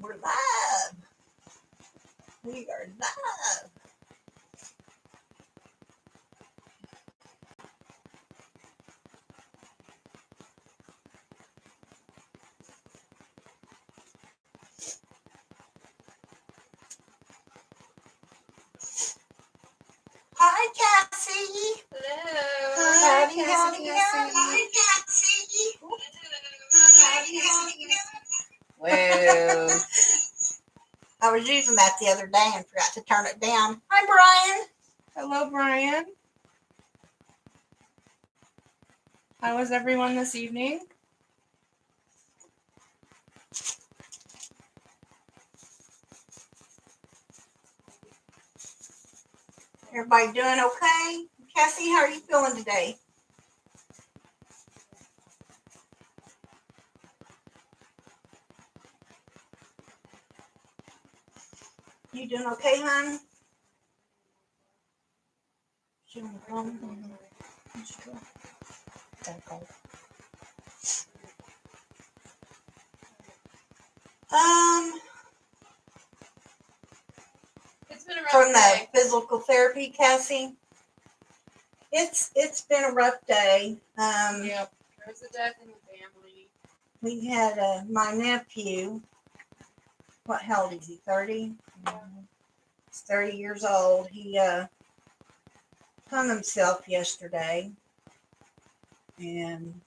we're live. We are live. Hi, Cassie. Hello. Howdy, howdy, howdy. Hi, Cassie. Howdy, howdy. Whoa. I was using that the other day and forgot to turn it down. Hi, Brian. Hello, Brian. How was everyone this evening? Everybody doing okay? Cassie, how are you feeling today? You doing okay, hon? It's been a rough From the day. physical therapy, Cassie. It's been a rough day. Yep. There was a death in the family. We had my nephew. How old is he? 30. Yeah. He's 30 years old. He hung himself yesterday, and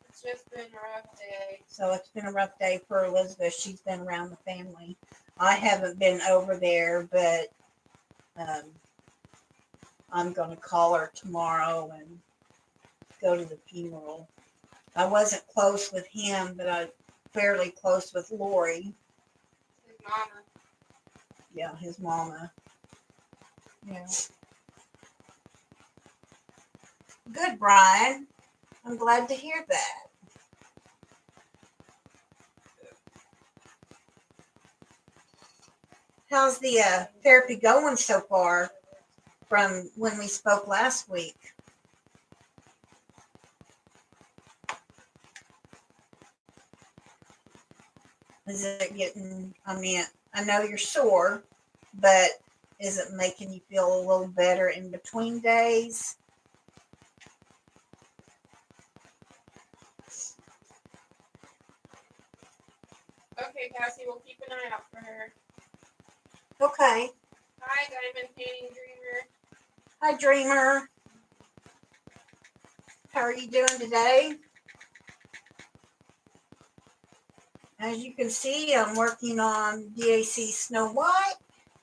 It's just been a rough day. so it's been a rough day for Elizabeth. She's been around the family. I haven't been over there, but I'm going to call her tomorrow and go to the funeral. I wasn't close with him, but I'm fairly close with Lori. His mama. Yeah, his mama. Yeah. Good, Brian. I'm glad to hear that. How's the therapy going so far from when we spoke last week? Is it getting, I know you're sore, but is it making you feel a little better in between days? Okay, Cassie, we'll keep an eye out for her. Okay. Hi, Diamond Painting Dreamer. Hi, Dreamer. How are you doing today? As you can see, I'm working on DAC Snow White,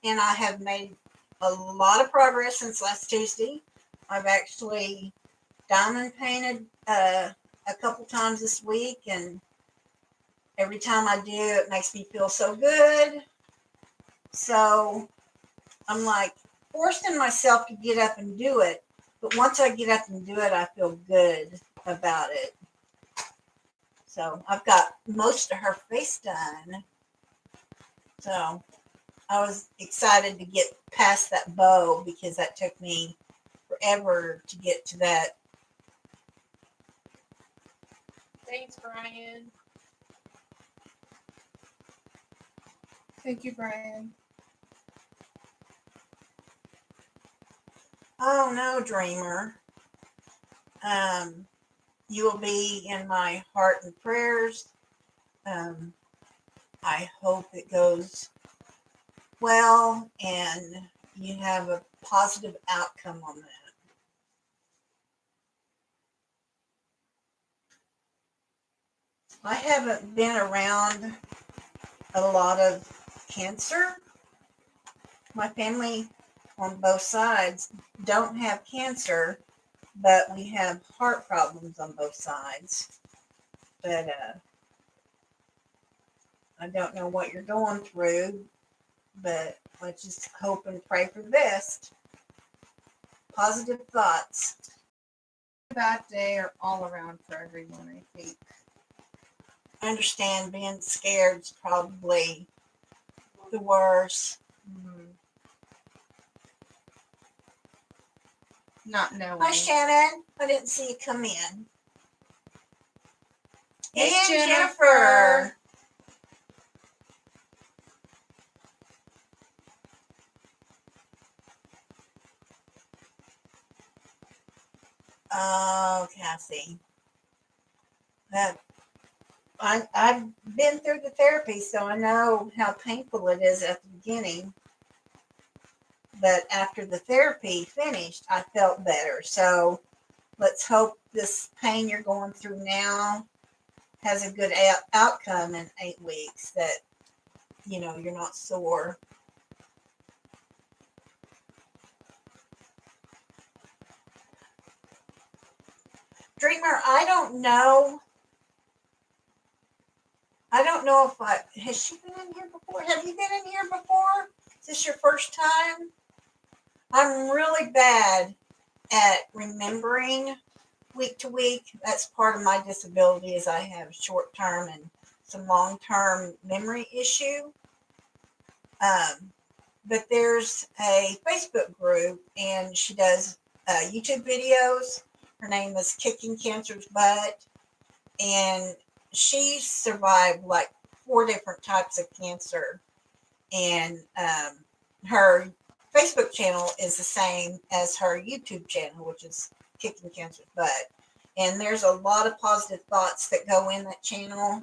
and I have made a lot of progress since last Tuesday. I've actually diamond painted a couple times this week, and every time I do, it makes me feel so good. So I'm like forcing myself to get up and do it, but once I get up and do it, I feel good about it. So I've got most of her face done. So I was excited to get past that bow because that took me forever to get to that. Thanks, Brian. Thank you, Brian. Oh no, Dreamer. You will be in my heart and prayers. I hope it goes well and you have a positive outcome on that. I haven't been around a lot of cancer. My family on both sides don't have cancer, but we have heart problems on both sides. But I don't know what you're going through, but let's just hope and pray for the best. Positive thoughts. A bad day are all around for everyone, I think. I understand being scared is probably the worst. Not knowing. Hi, Shannon. I didn't see you come in. Hey, And Jennifer. Oh, Cassie. That I've been through the therapy, so I know how painful it is at the beginning. But after the therapy finished, I felt better. So let's hope this pain you're going through now has a good outcome in 8 weeks. That you're not sore. Dreamer, I don't know. I don't know if has she been in here before? Have you been in here before? Is this your first time? I'm really bad at remembering week to week. That's part of my disability is I have short term and some long term memory issue. But there's a Facebook group and she does YouTube videos. Her name is Kicking Cancer's Butt. And she survived like 4 different types of cancer. And her Facebook channel is the same as her YouTube channel, which is Kicking Cancer's Butt. And there's a lot of positive thoughts that go in that channel.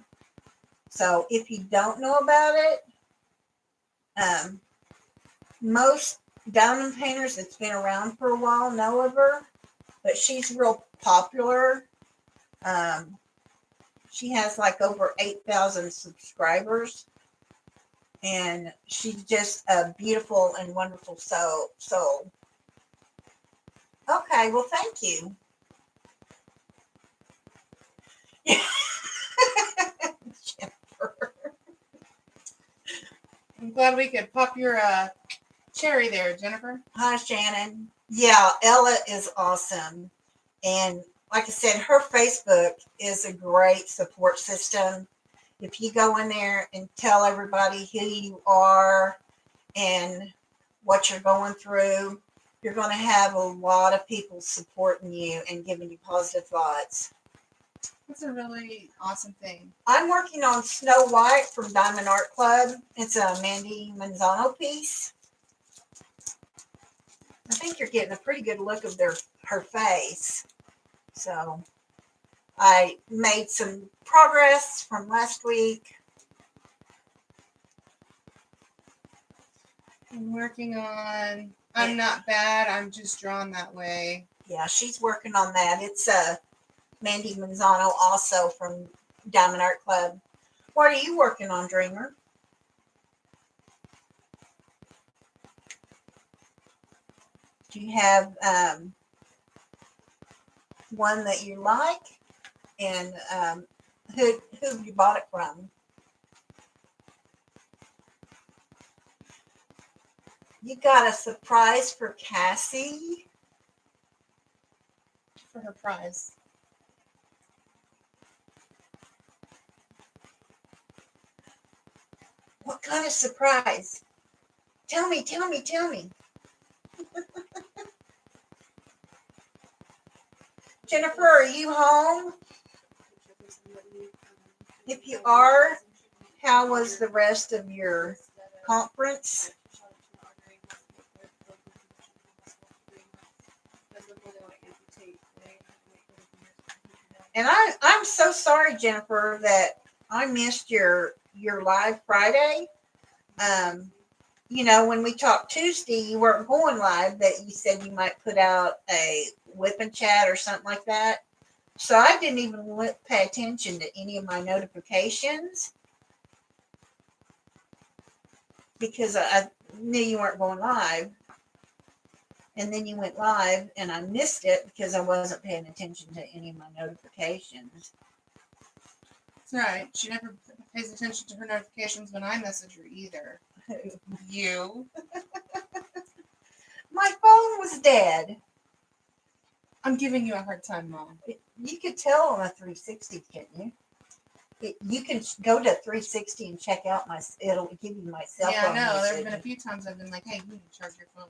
So if you don't know about it, most diamond painters that's been around for a while know of her, but she's real popular. She has like over 8,000 subscribers, and she's just a beautiful and wonderful soul. Okay, well, thank you. Jennifer. I'm glad we could pop your cherry there, Jennifer. Hi, Shannon. Yeah, Ella is awesome. And like I said, her Facebook is a great support system. If you go in there and tell everybody who you are and what you're going through, you're going to have a lot of people supporting you and giving you positive thoughts. That's a really awesome thing. I'm working on Snow White from Diamond Art Club. It's a Mandy Manzano piece. I think you're getting a pretty good look of her face. So I made some progress from last week. I'm working on I'm Not Bad, I'm Just Drawn That Way. Yeah, she's working on that. It's Mandy Manzano also from Diamond Art Club. What are you working on, Dreamer? Do you have one that you like? And who you bought it from? You got a surprise for Cassie? For her prize. What kind of surprise? Tell me. Jennifer, are you home? If you are, how was the rest of your conference? And I'm so sorry, Jennifer, that I missed your live Friday. When we talked Tuesday, you weren't going live, but you said you might put out a whip and chat or something like that. So I didn't even pay attention to any of my notifications because I knew you weren't going live. And then you went live and I missed it because I wasn't paying attention to any of my notifications. That's right. She never pays attention to her notifications when I message her either. You. My phone was dead. I'm giving you a hard time, Mom. You could tell on a 360, can't you? You can go to 360 and check out it'll give you my cell phone. Yeah, I know. There have been a few times I've been like, hey, you need to charge your phone.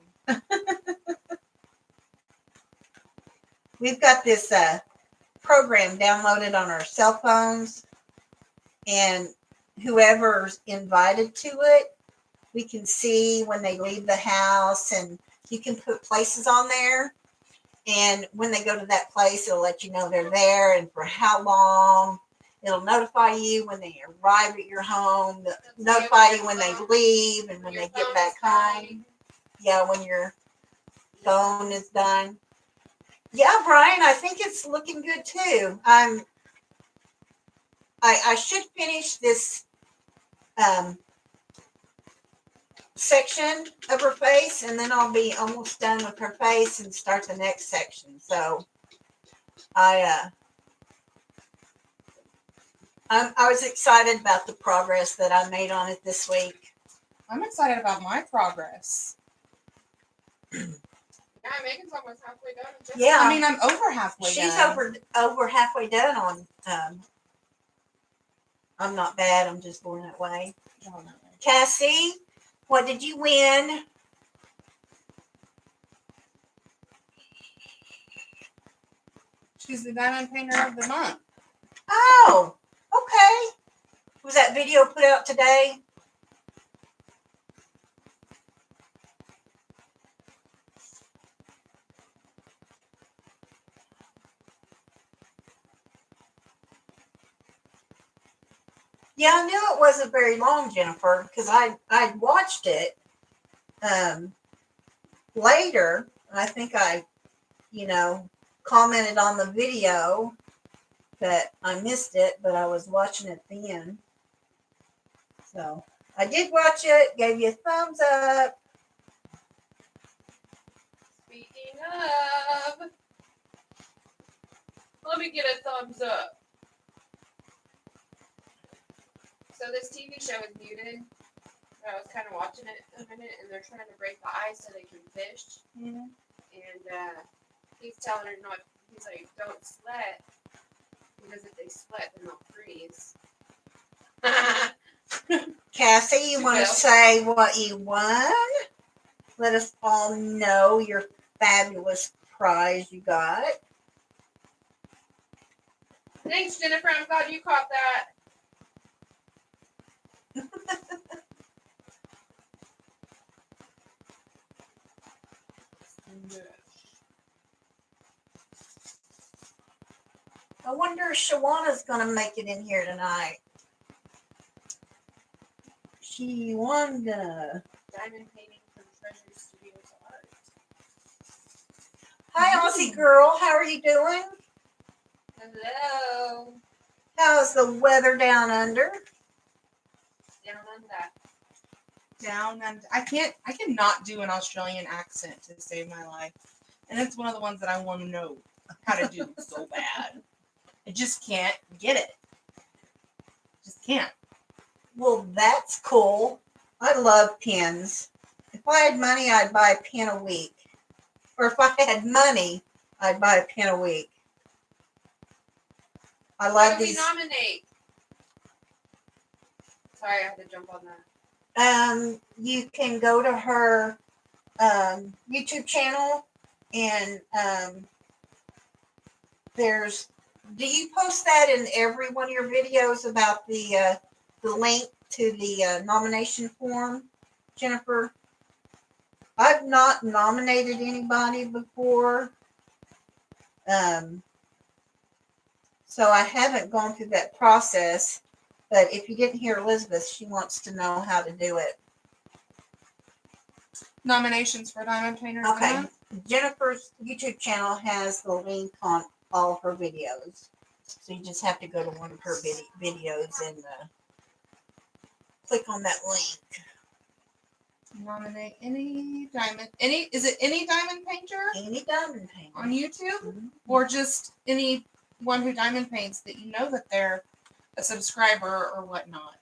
We've got this program downloaded on our cell phones, and whoever's invited to it, we can see when they leave the house, and you can put places on there. And when they go to that place, it'll let you know they're there and for how long. It'll notify you when they arrive at your home, notify you when they leave and when they get back home. Yeah, when your phone is done. Yeah, Brian, I think it's looking good too. I should finish this section of her face, and then I'll be almost done with her face and start the next section. So I was excited about the progress that I made on it this week. I'm excited about my progress. Yeah, Megan's almost halfway done. Yeah, I mean, I'm over halfway she's done. over halfway done on. I'm not bad. I'm just born that way. Cassie, what did you win? She's the Diamond Painter of the Month. Oh, okay. Was that video put out today? Yeah, I knew it wasn't very long, Jennifer, because I watched it later. I think I, commented on the video that I missed it, but I was watching it then. So I did watch it, gave you a thumbs up. Speaking of, let me get a thumbs up. So this TV show is muted. I was kind of watching it a minute, and they're trying to break the ice so they can fish. Mm-hmm. And he's telling her not. He's like, "Don't sweat, because if they sweat, then they'll freeze." Cassie, you want to say what you won? Let us all know your fabulous prize you got. Thanks, Jennifer. I'm glad you caught that. I wonder if Shawana's going to make it in here tonight. Shawanda. Diamond painting from Treasure Studios Art. Hi, Aussie girl. How are you doing? Hello. How's the weather down under? Down on that. Down and I cannot do an Australian accent to save my life. And it's one of the ones that I want to know how to do so bad. I just can't get it. Just can't. Well, that's cool. I love pins. If I had money, I'd buy a pin a week. Or if I had money, I'd buy a pin a week. I love How do we these. nominate? Sorry, I had to jump on that. You can go to her YouTube channel, and do you post that in every one of your videos about the link to the nomination form, Jennifer? I've not nominated anybody before, so I haven't gone through that process. But if you didn't hear Elizabeth, she wants to know how to do it. Nominations for Diamond Painter. Okay. Jennifer's YouTube channel has the link on all of her videos. So you just have to go to one of her videos and click on that link. Nominate any diamond. Is it any diamond painter Any diamond painter. on YouTube? Mm-hmm. Or just anyone who diamond paints that you know that they're a subscriber or whatnot?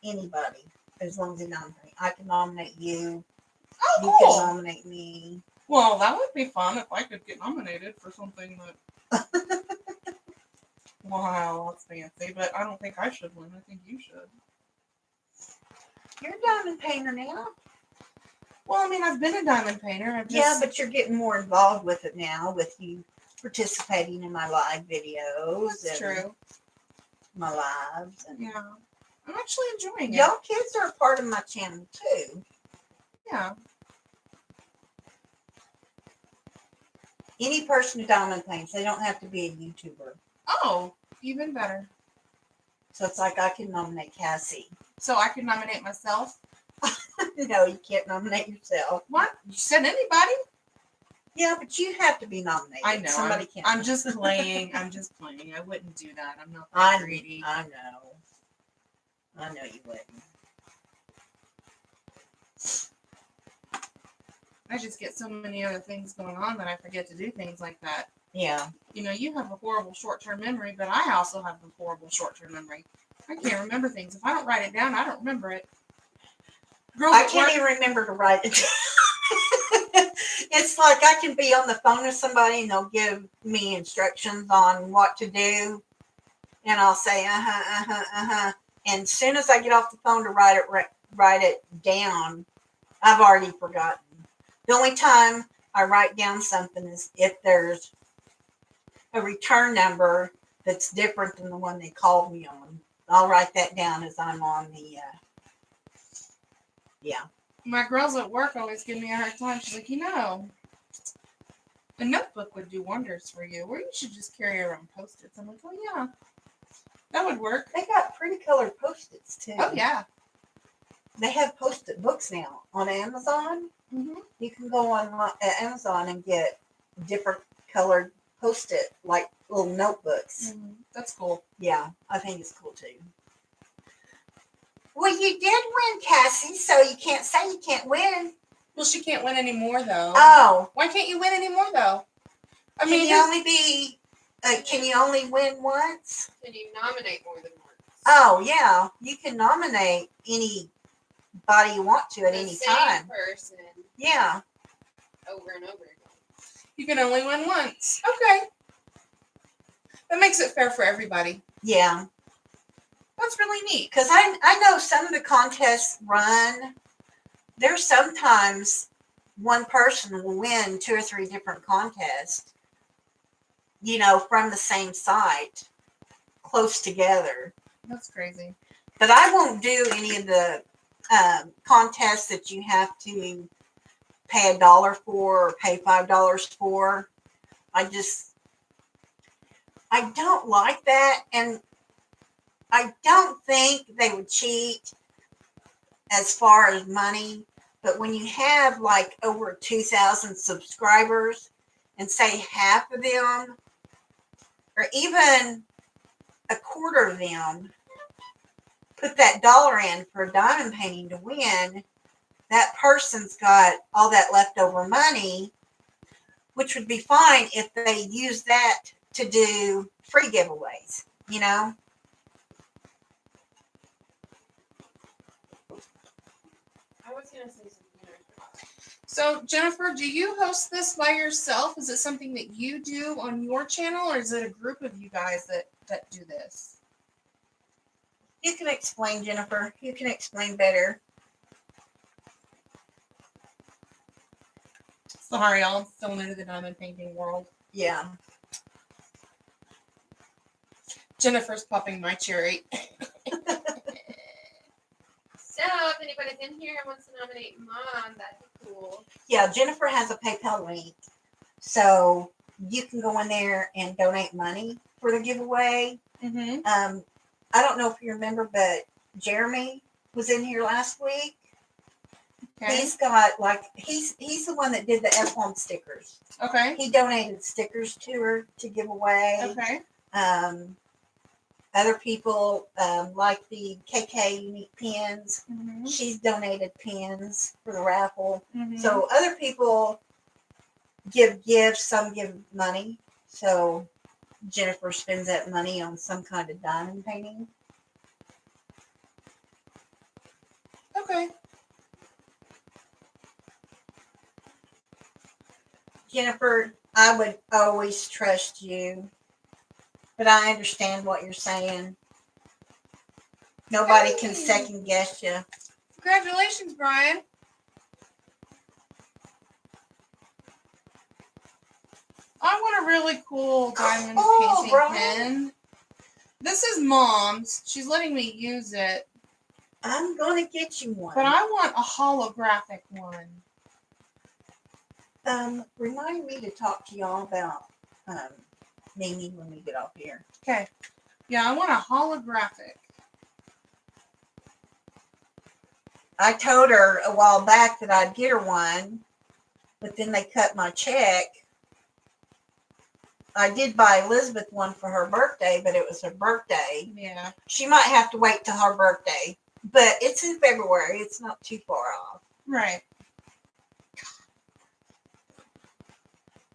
Anybody, as long as they nominate. I can nominate you. Oh, You can cool. nominate me. Well, that would be fun if I could get nominated for something that. Wow, that's fancy, but I don't think I should win. I think you should. You're a diamond painter now. Well, I mean, I've been a diamond painter. Yeah, but you're getting more involved with it now, with you participating in my live videos. That's true. My lives. And Yeah. I'm actually enjoying it. y'all kids are a part of my channel too. Yeah. Any person who diamond paints, they don't have to be a YouTuber. Oh, even better. So it's like I can nominate Cassie. So I could nominate myself. No, you can't nominate yourself. What? You said anybody? Yeah, but you have to be nominated. I know. Somebody can't. I'm just playing. I'm just playing. I wouldn't do that. I'm not I that greedy. know. I know you wouldn't. I just get so many other things going on that I forget to do things like that. Yeah. You know, you have a horrible short-term memory, but I also have a horrible short-term memory. I can't remember things. If I don't write it down, I don't remember it. Girls I at can't work- even remember to write it. It's like I can be on the phone with somebody and they'll give me instructions on what to do, and I'll say and as soon as I get off the phone to write it down, I've already forgotten. The only time I write down something is if there's a return number that's different than the one they called me on. I'll write that down as I'm on the My girls at work always give me a hard time. She's like, you know, a notebook would do wonders for you, or you should just carry around Post-its. I'm like, oh yeah, that would work. They got pretty colored Post-its too. Oh yeah. They have Post-it books now on Amazon. Mm-hmm. You can go on Amazon and get different colored Post-it, like little notebooks. Mm-hmm. That's cool. Yeah, I think it's cool too. Well, you did win, Cassie, so you can't say you can't win. Well, she can't win anymore though. Oh, Why can't you win anymore though? I can mean, you only be? Can you only win once? Can you nominate more than once? Oh, yeah, you can nominate anybody you want to at The any same time. person Yeah, over and over again. you can only win once. Okay. That makes it fair for everybody. yeah. That's really neat. Because I know some of the contests run. There's sometimes one person will win 2 or 3 different contests, you know, from the same site, close together. That's crazy. But I won't do any of the contests that you have to pay $1 for or pay $5 for. I don't like that. And I don't think they would cheat as far as money, but when you have like over 2,000 subscribers and say half of them or even a quarter of them put that dollar in for a diamond painting to win, that person's got all that leftover money, which would be fine if they use that to do free giveaways, you know? I was gonna say something. So, Jennifer, do you host this by yourself? Is it something that you do on your channel, or is it a group of you guys that do this? You can explain, Jennifer. You can explain better. Sorry, I'm still new to the diamond painting world. Yeah. Jennifer's popping my cherry. So if anybody's in here and wants to nominate Mom, that'd be cool. Yeah, Jennifer has a PayPal link. So you can go in there and donate money for the giveaway. Mm-hmm. I don't know if you remember, but Jeremy was in here last week. Okay. He's got he's the one that did the F1 stickers. Okay. He donated stickers to her to give away. Okay. Other people like the KK unique pins. Mm-hmm. She's donated pins for the raffle. Mm-hmm. So other people give gifts, some give money. So Jennifer spends that money on some kind of diamond painting. Okay. Jennifer, I would always trust you, but I understand what you're saying. Nobody can second guess you. Congratulations, Brian. I want a really cool diamond painting Brian. pen. This is Mom's. She's letting me use it, I'm going to get you one. but I want a holographic one. Remind me to talk to y'all about Mimi when we get off here. Okay. Yeah, I want a holographic. I told her a while back that I'd get her one, but then they cut my check. I did buy Elizabeth one for her birthday, but it was her birthday. Yeah. She might have to wait till her birthday, but it's in February. It's not too far off. Right.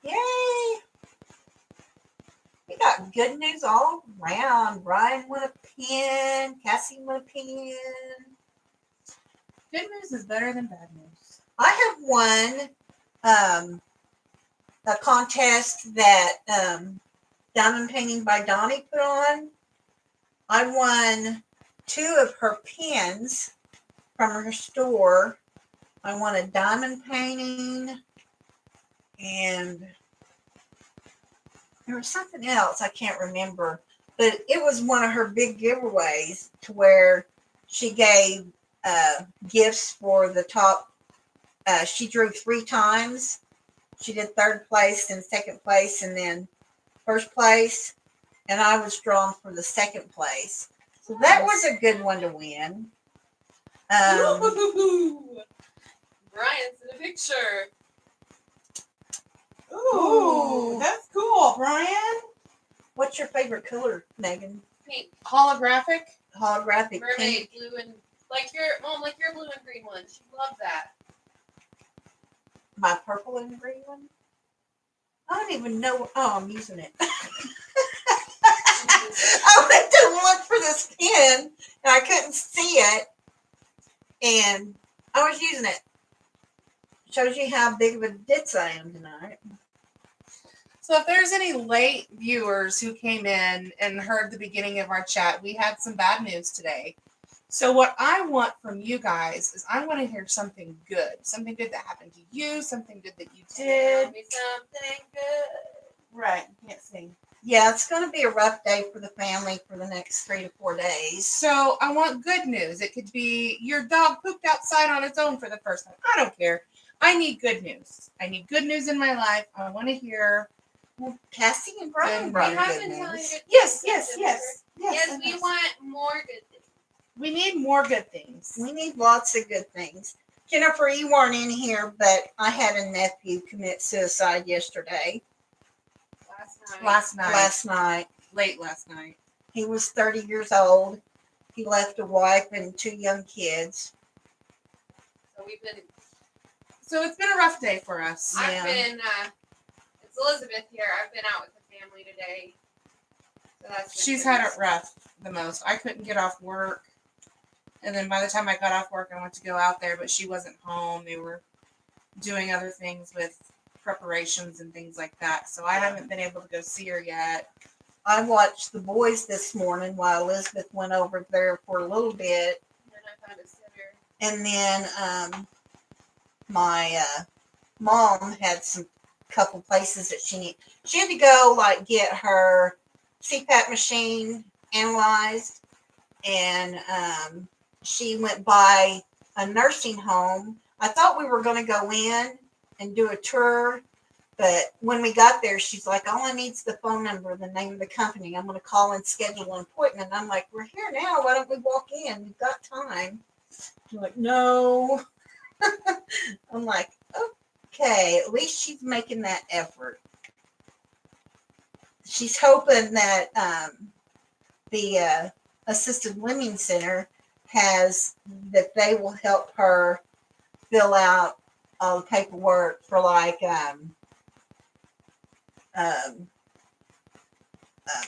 Yay! We got good news all around. Brian won a pen. Cassie won a pen. Good news is better than bad news. I have won a contest that Diamond Painting by Donnie put on. I won 2 of her pens from her store. I won a diamond painting, and there was something else I can't remember, but it was one of her big giveaways to where she gave gifts for the top. She drew 3 times. She did 3rd place, then 2nd place, and then 1st place. And I was drawn for the 2nd place. So that was a good one to win. Ooh. Brian's in a picture. Ooh, that's cool, Brian. What's your favorite color, Megan? Pink. Holographic. Holographic Mermaid pink. blue and like your blue and green one. She loved that. My purple and green one. I don't even know. Oh, I'm using it. I went to look for this pen and I couldn't see it, and I was using it. Shows you how big of a ditz I am tonight. So if there's any late viewers who came in and heard the beginning of our chat, we had some bad news today. So what I want from you guys is I want to hear something good that happened to you, something good that you did. Tell me something good. Right, you can't sing. Yeah, it's going to be a rough day for the family for the next 3 to 4 days. So I want good news. It could be your dog pooped outside on its own for the first time. I don't care. I need good news. I need good news in my life. I want to hear. Well, Cassie and Brian Good brought We news. have good been telling news. you. Yes. Yes, we want more good things. We need more good things. We need lots of good things. Jennifer, you weren't in here, but I had a nephew commit suicide yesterday. Last night. Last night. Late last night. He was 30 years old. He left a wife and 2 young kids. So we've been. So it's been a rough day for us. Yeah. I've been. It's Elizabeth here. I've been out with the family today. So that's been She's good. had it rough the most. I couldn't get off work. And then by the time I got off work, I went to go out there, but she wasn't home. They were doing other things with preparations and things like that. So I haven't been able to go see her yet. I watched the boys this morning while Elizabeth went over there for a little bit. And then I found a sitter. And then my mom had some couple places that she had to go, like get her CPAP machine analyzed, and she went by a nursing home. I thought we were going to go in and do a tour, but when we got there, she's like, all I need is the phone number, the name of the company. I'm going to call and schedule an appointment. I'm like, we're here now. Why don't we walk in? We've got time. She's like, no. I'm like, okay, at least she's making that effort. She's hoping that the assisted living center that they will help her fill out all the paperwork for like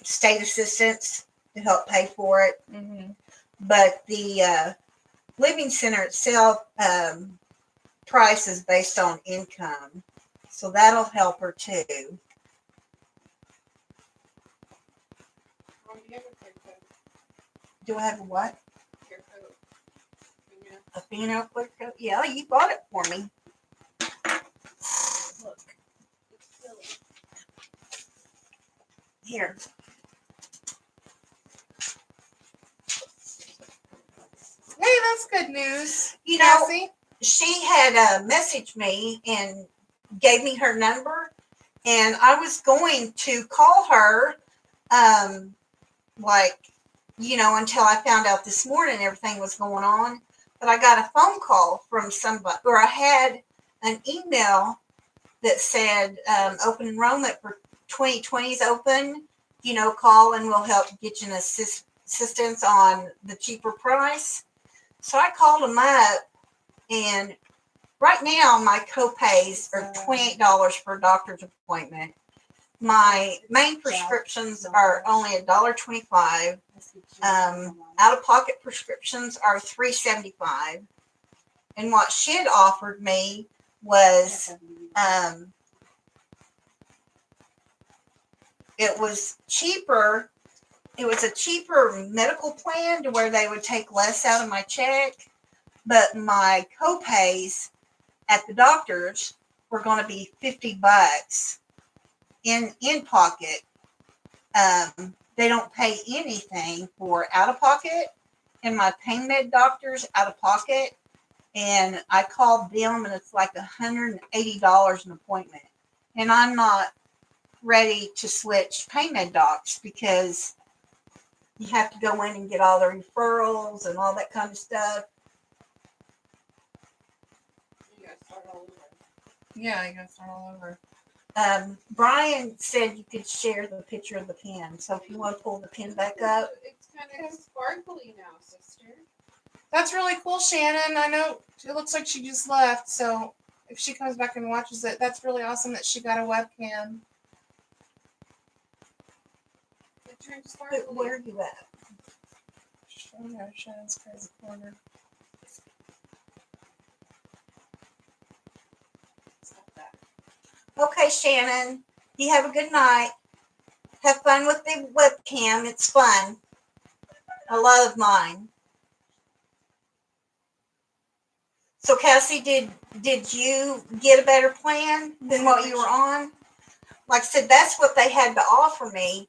state assistance to help pay for it. Mm-hmm. But the living center itself price is based on income, so that'll help her too. Oh, you have a clear coat. Do I have a what? Clear coat. Yeah. A female clear coat? Yeah, you bought it for me. Look It's silly. here. Hey, that's good news. You know, Cassie. she had messaged me and gave me her number, and I was going to call her, like, until I found out this morning everything was going on. But I got a phone call from somebody, or I had an email that said open enrollment for 2020 is open. Call and we'll help get you an assistance on the cheaper price. So I called them up, and right now my copays are $28 for a doctor's appointment. My main prescriptions are only $1.25. Out-of-pocket prescriptions are $3.75. And what she had offered me was it was cheaper. It was a cheaper medical plan to where they would take less out of my check, but my copays at the doctor's were going to be $50 in pocket. They don't pay anything for out of pocket, and my pain med doctor's out of pocket. And I called them, and it's like $180 an appointment. And I'm not ready to switch pain med docs because you have to go in and get all the referrals and all that kind of stuff. You gotta start all over. Yeah, you gotta start all over. Brian said you could share the picture of the pen. So if you want to pull the pen back up. It's kind of sparkly now, sister. That's really cool, Shannon. I know it looks like she just left, so if she comes back and watches it, that's really awesome that she got a webcam. It turned sparkly. But where are you at? Oh no, Shannon's crazy corner. Stop that. Okay, Shannon. You have a good night. Have fun with the webcam. It's fun. I love mine. So Cassie, did you get a better plan than what you were on? Like I said, that's what they had to offer me.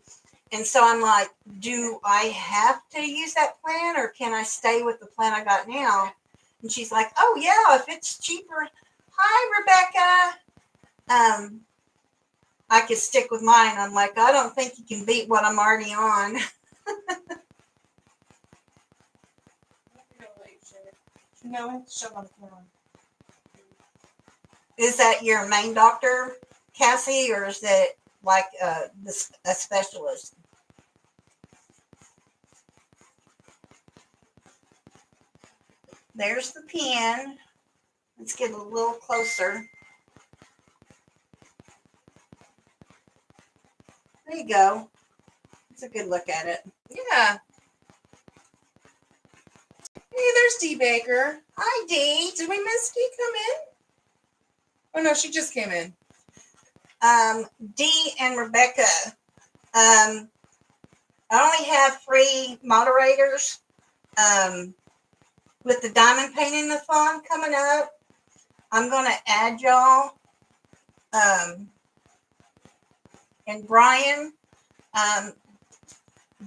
And so I'm like, do I have to use that plan, or can I stay with the plan I got now? And she's like, oh yeah, if it's cheaper. Hi, Rebecca. I could stick with mine. I'm like, I don't think you can beat what I'm already on. No, I have to show on the camera. Is that your main doctor, Cassie, or is it like a specialist? There's the pen. Let's get a little closer. There you go. It's a good look at it. Yeah. Hey, there's Dee Baker. Hi, Dee. Did we miss Dee come in? Oh no, she just came in. Dee and Rebecca. I only have 3 moderators. With the diamond painting the thon coming up, I'm gonna add y'all. And Brian.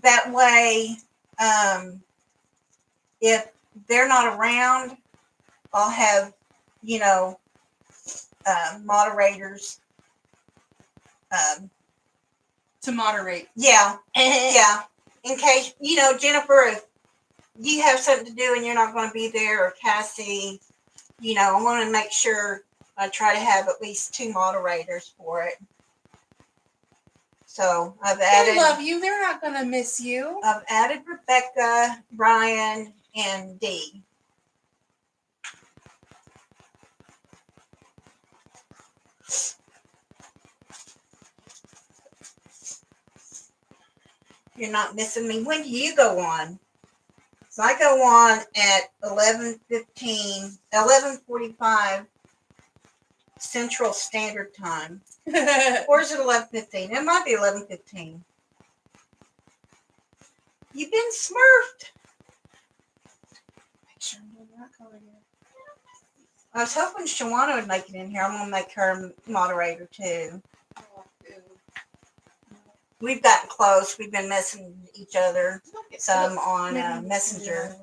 That way, if they're not around, I'll have, moderators. To moderate. Yeah, yeah. In case, Jennifer, if you have something to do and you're not going to be there, or Cassie, I want to make sure I try to have at least 2 moderators for it. So I've added. They love you. They're not going to miss you. I've added Rebecca, Brian, and Dee. You're not missing me. When do you go on? So I go on at 11:45 Central Standard Time. Or is it 11:15? It might be 11:15. You've been smurfed. Make sure I'm doing that color here. I was hoping Shawana would make it in here. I'm going to make her moderator too. We've gotten close. We've been messing each other some on Messenger.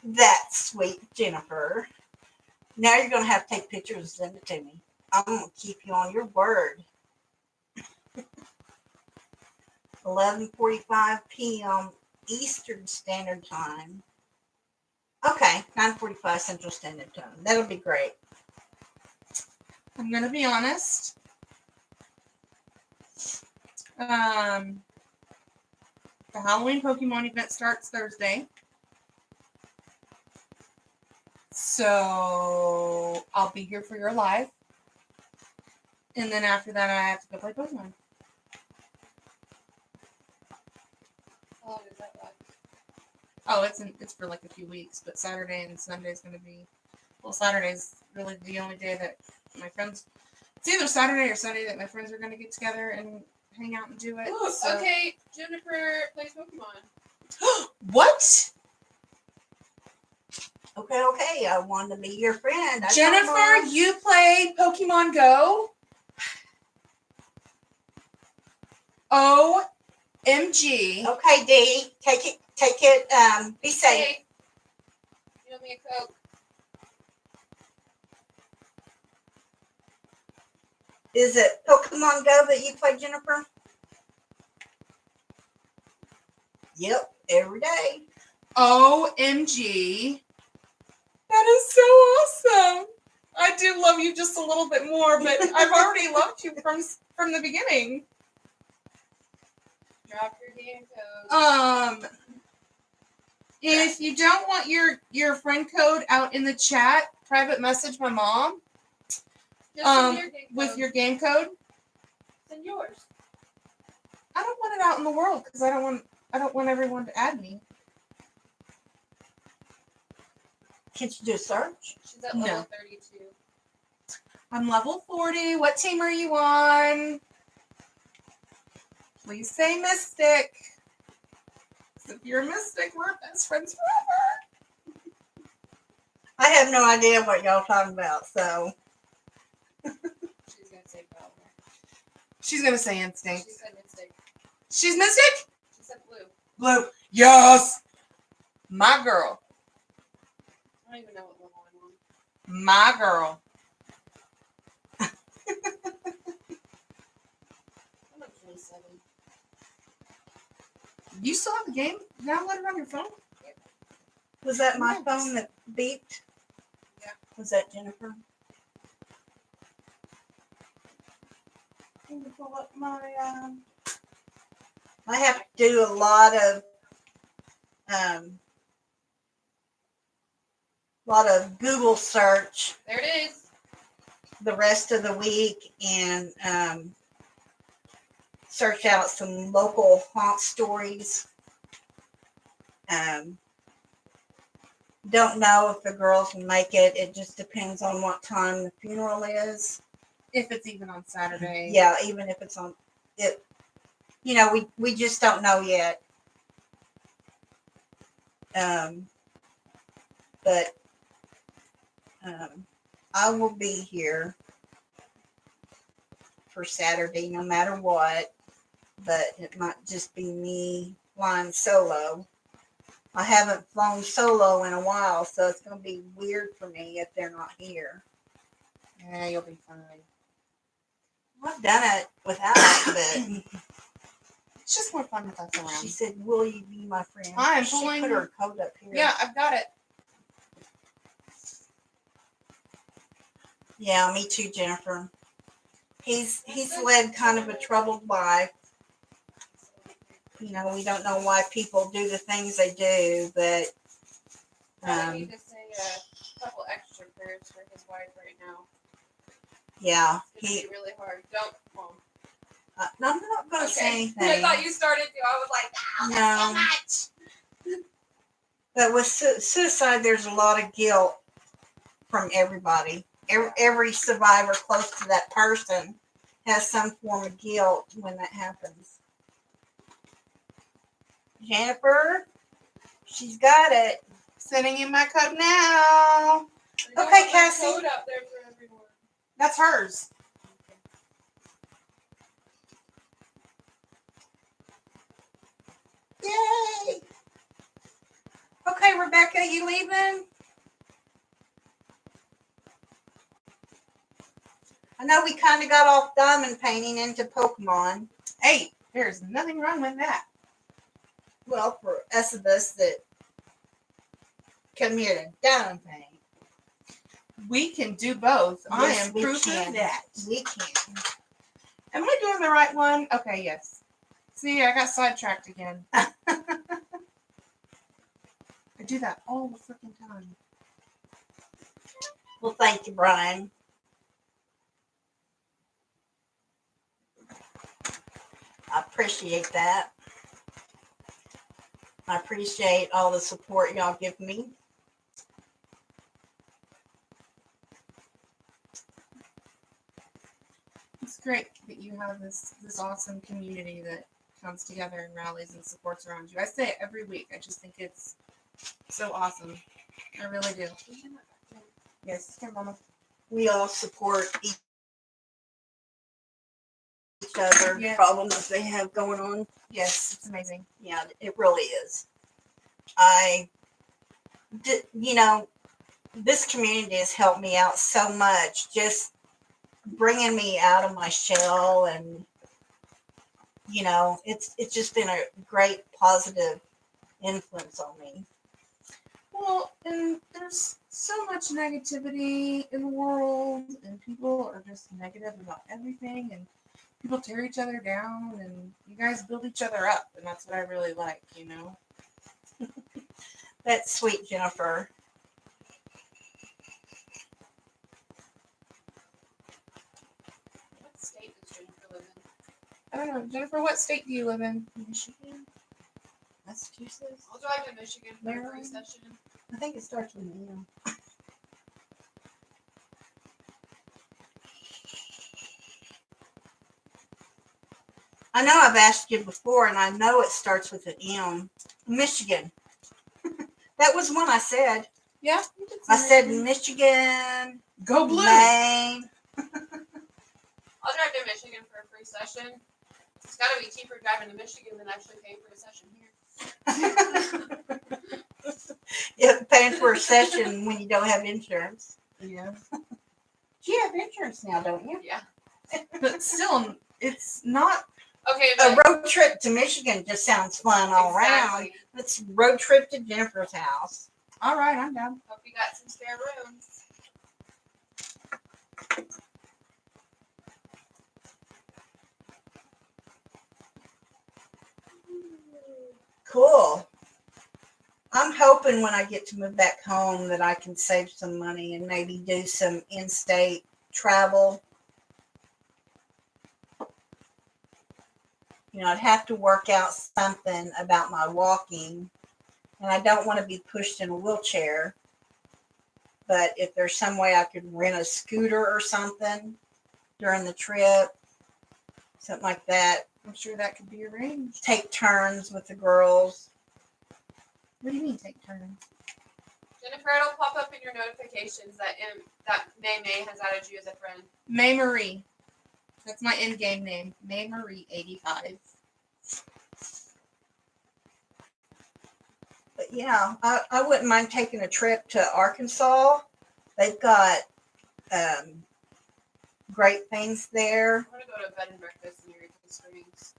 That's sweet, Jennifer. Now you're going to have to take pictures and send it to me. I'm going to keep you on your word. 11:45 p.m. Eastern Standard Time. Okay, 9:45 Central Standard Time. That'll be great. I'm gonna be honest. The Halloween Pokemon event starts Thursday. So I'll be here for your live. And then after that I have to go play Pokemon. How long is that last? Oh, it's for like a few weeks, but Saturday and Sunday is gonna be Saturday's really the only day that my friends it's either Saturday or Sunday that my friends are gonna get together and hang out and do it. Ooh, so- okay, Jennifer plays Pokemon. What? Okay. I want to be your friend. Jennifer, you played Pokemon Go? OMG. Okay, Dee. Take it. Be safe. Hey, you want me a Coke? Is it Pokemon Go that you play, Jennifer? Yep, every day. OMG. That is so awesome. I do love you just a little bit more, but I've already loved you from the beginning. Drop your game code. If you don't want your friend code out in the chat, private message my mom Just send your game with code. your game code. Send yours. I don't want it out in the world because I don't want everyone to add me. Can't you do a search? She's at No. level 32. I'm level 40. What team are you on? Please say Mystic. 'Cause if you're a Mystic, we're best friends forever. I have no idea what y'all talking about, so She's gonna say Bowler. She's gonna say Instinct. She said Mystic. She's Mystic? She said Blue. Blue. Yes! My girl. I don't even know what level I'm on. My girl. I'm on 27. You still have the game downloaded on your phone? was that my Nice. phone that beeped? Yeah. Was that Jennifer? Can you pull up my I have to do a lot of Google search There it is. the rest of the week and search out some local haunt stories. Don't know if the girls will make it. It just depends on what time the funeral is. if it's even on Saturday. Yeah, even if it's on it, we just don't know yet. But I will be here for Saturday no matter what. But it might just be me flying solo. I haven't flown solo in a while, so it's going to be weird for me if they're not here. Yeah, you'll be fine. I've done it without, but It's just more fun with us she around. said, "Will you be my friend?" I'm she pulling- put her code up here. Yeah, I've got it. Yeah, me too, Jennifer. He's led kind of a troubled life. We don't know why people do the things they do, but Probably need to say a couple extra prayers for his wife right now. yeah, It's gonna be really hard. Don't, Mom. I'm not going to say I anything. thought you started to. I was like, no, that's too much. But with suicide, there's a lot of guilt from everybody. Every survivor close to that person has some form of guilt when that happens. Jennifer, she's got it. Sending you my code now. There's no Okay, other Cassie. Code out there for everyone. That's hers. Yay! Okay, we're Rebecca, you leaving? I know we kind of got off diamond painting into Pokemon. Hey, there's nothing wrong with that. Well, for us that come here to diamond paint. We can do both. I Yes, am we proof can. of that. We can. Am I doing the right one? Okay, yes. See, I got sidetracked again. I do that all the freaking time. Well, thank you, Brian. I appreciate that. I appreciate all the support y'all give me. It's great that you have this awesome community that comes together and rallies and supports around you. I say it every week. I just think it's so awesome. I really do. Yes, here, Mama. We all support each other, Yeah. problems they have going on. Yes, it's amazing. Yeah, it really is. This community has helped me out so much, just bringing me out of my shell, and it's just been a great positive influence on me. Well, and there's so much negativity in the world, and people are just negative about everything, and people tear each other down, and you guys build each other up, and that's what I really like, That's sweet, Jennifer. What state does Jennifer live in? I don't know, Jennifer, what state do you live in? Michigan? Massachusetts? I'll drive to Michigan for a free Maryland? session. I think it starts with an M. I know I've asked you before, and I know it starts with an M. Michigan. That was one I said. Yeah, I said Michigan, go blue. Maine. I'll drive to Michigan for a free session. It's got to be cheaper driving to Michigan than actually paying for a session here. Yeah, paying for a session when you don't have insurance. Yeah, You have insurance now, don't you? Yeah. but still, it's not. Okay, A but road trip to Michigan just sounds fun all around. exactly. Let's road trip to Jennifer's house. All right, I'm down. Hope you got some spare rooms. Cool. I'm hoping when I get to move back home that I can save some money and maybe do some in-state travel. I'd have to work out something about my walking, and I don't want to be pushed in a wheelchair. But if there's some way I could rent a scooter or something during the trip, something like that, I'm sure that could be arranged. take turns with the girls. What do you mean, take turns? Jennifer, it'll pop up in your notifications that May has added you as a friend. May Marie. That's my in-game name. May Marie 85. But yeah, I wouldn't mind taking a trip to Arkansas. They've got great things there. I want to go to bed and breakfast in Eureka Springs.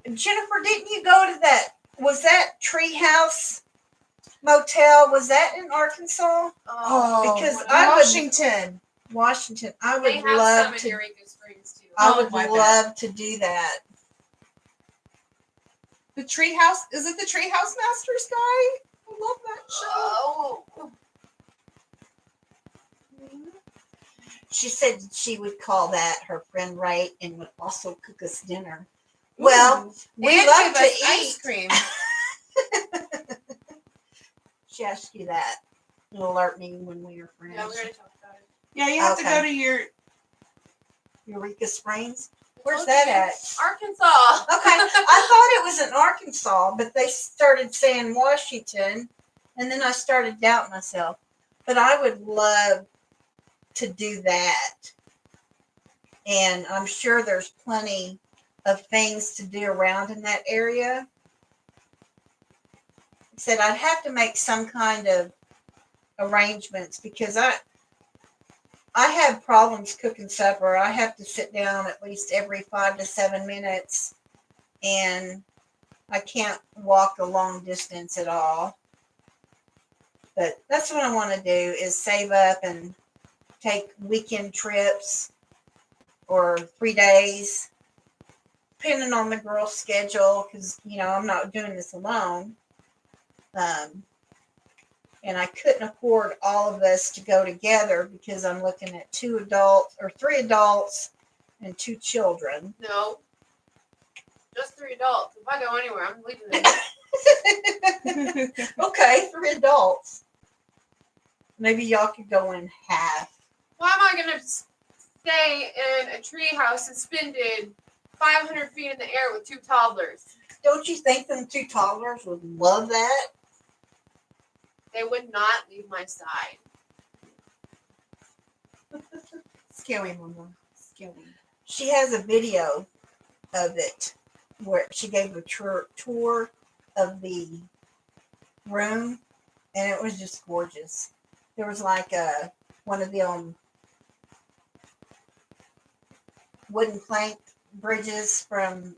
Jennifer, didn't you go to that? Was that Treehouse Motel? Was that in Arkansas? Because I would- Washington. Washington. I They would have love some in to. Eureka Springs too. I Oh, would my bad. love to do that. The Treehouse. Is it the Treehouse Masters guy? I love that show. Oh. She said she would call that her friend Ray and would also cook us dinner. Well, Ooh. we And love give to us eat. ice cream. She asked you that. It'll alert me when we are friends. Yeah, we already talked about it. Yeah, you have to Okay. go to your. Eureka Springs. Where's Told that you. at? Arkansas. Okay, I thought it was in Arkansas, but they started saying Washington, and then I started doubting myself. But I would love to do that. And I'm sure there's plenty of things to do around in that area. said I'd have to make some kind of arrangements because I have problems cooking supper. I have to sit down at least every 5 to 7 minutes, and I can't walk a long distance at all. But that's what I want to do is save up and take weekend trips or 3 days, depending on the girl's schedule, because, I'm not doing this alone. And I couldn't afford all of us to go together because I'm looking at 3 adults and 2 children. No, just 3 adults. If I go anywhere, I'm leaving them. Okay, 3 adults. Maybe y'all could go in half. Why am I gonna stay in a treehouse suspended 500 feet in the air with 2 toddlers? Don't you think them 2 toddlers would love that? They would not leave my side. Scary, Mama. Scary. She has a video of it where she gave a tour of the room, and it was just gorgeous. There was like one of them wooden plank bridges from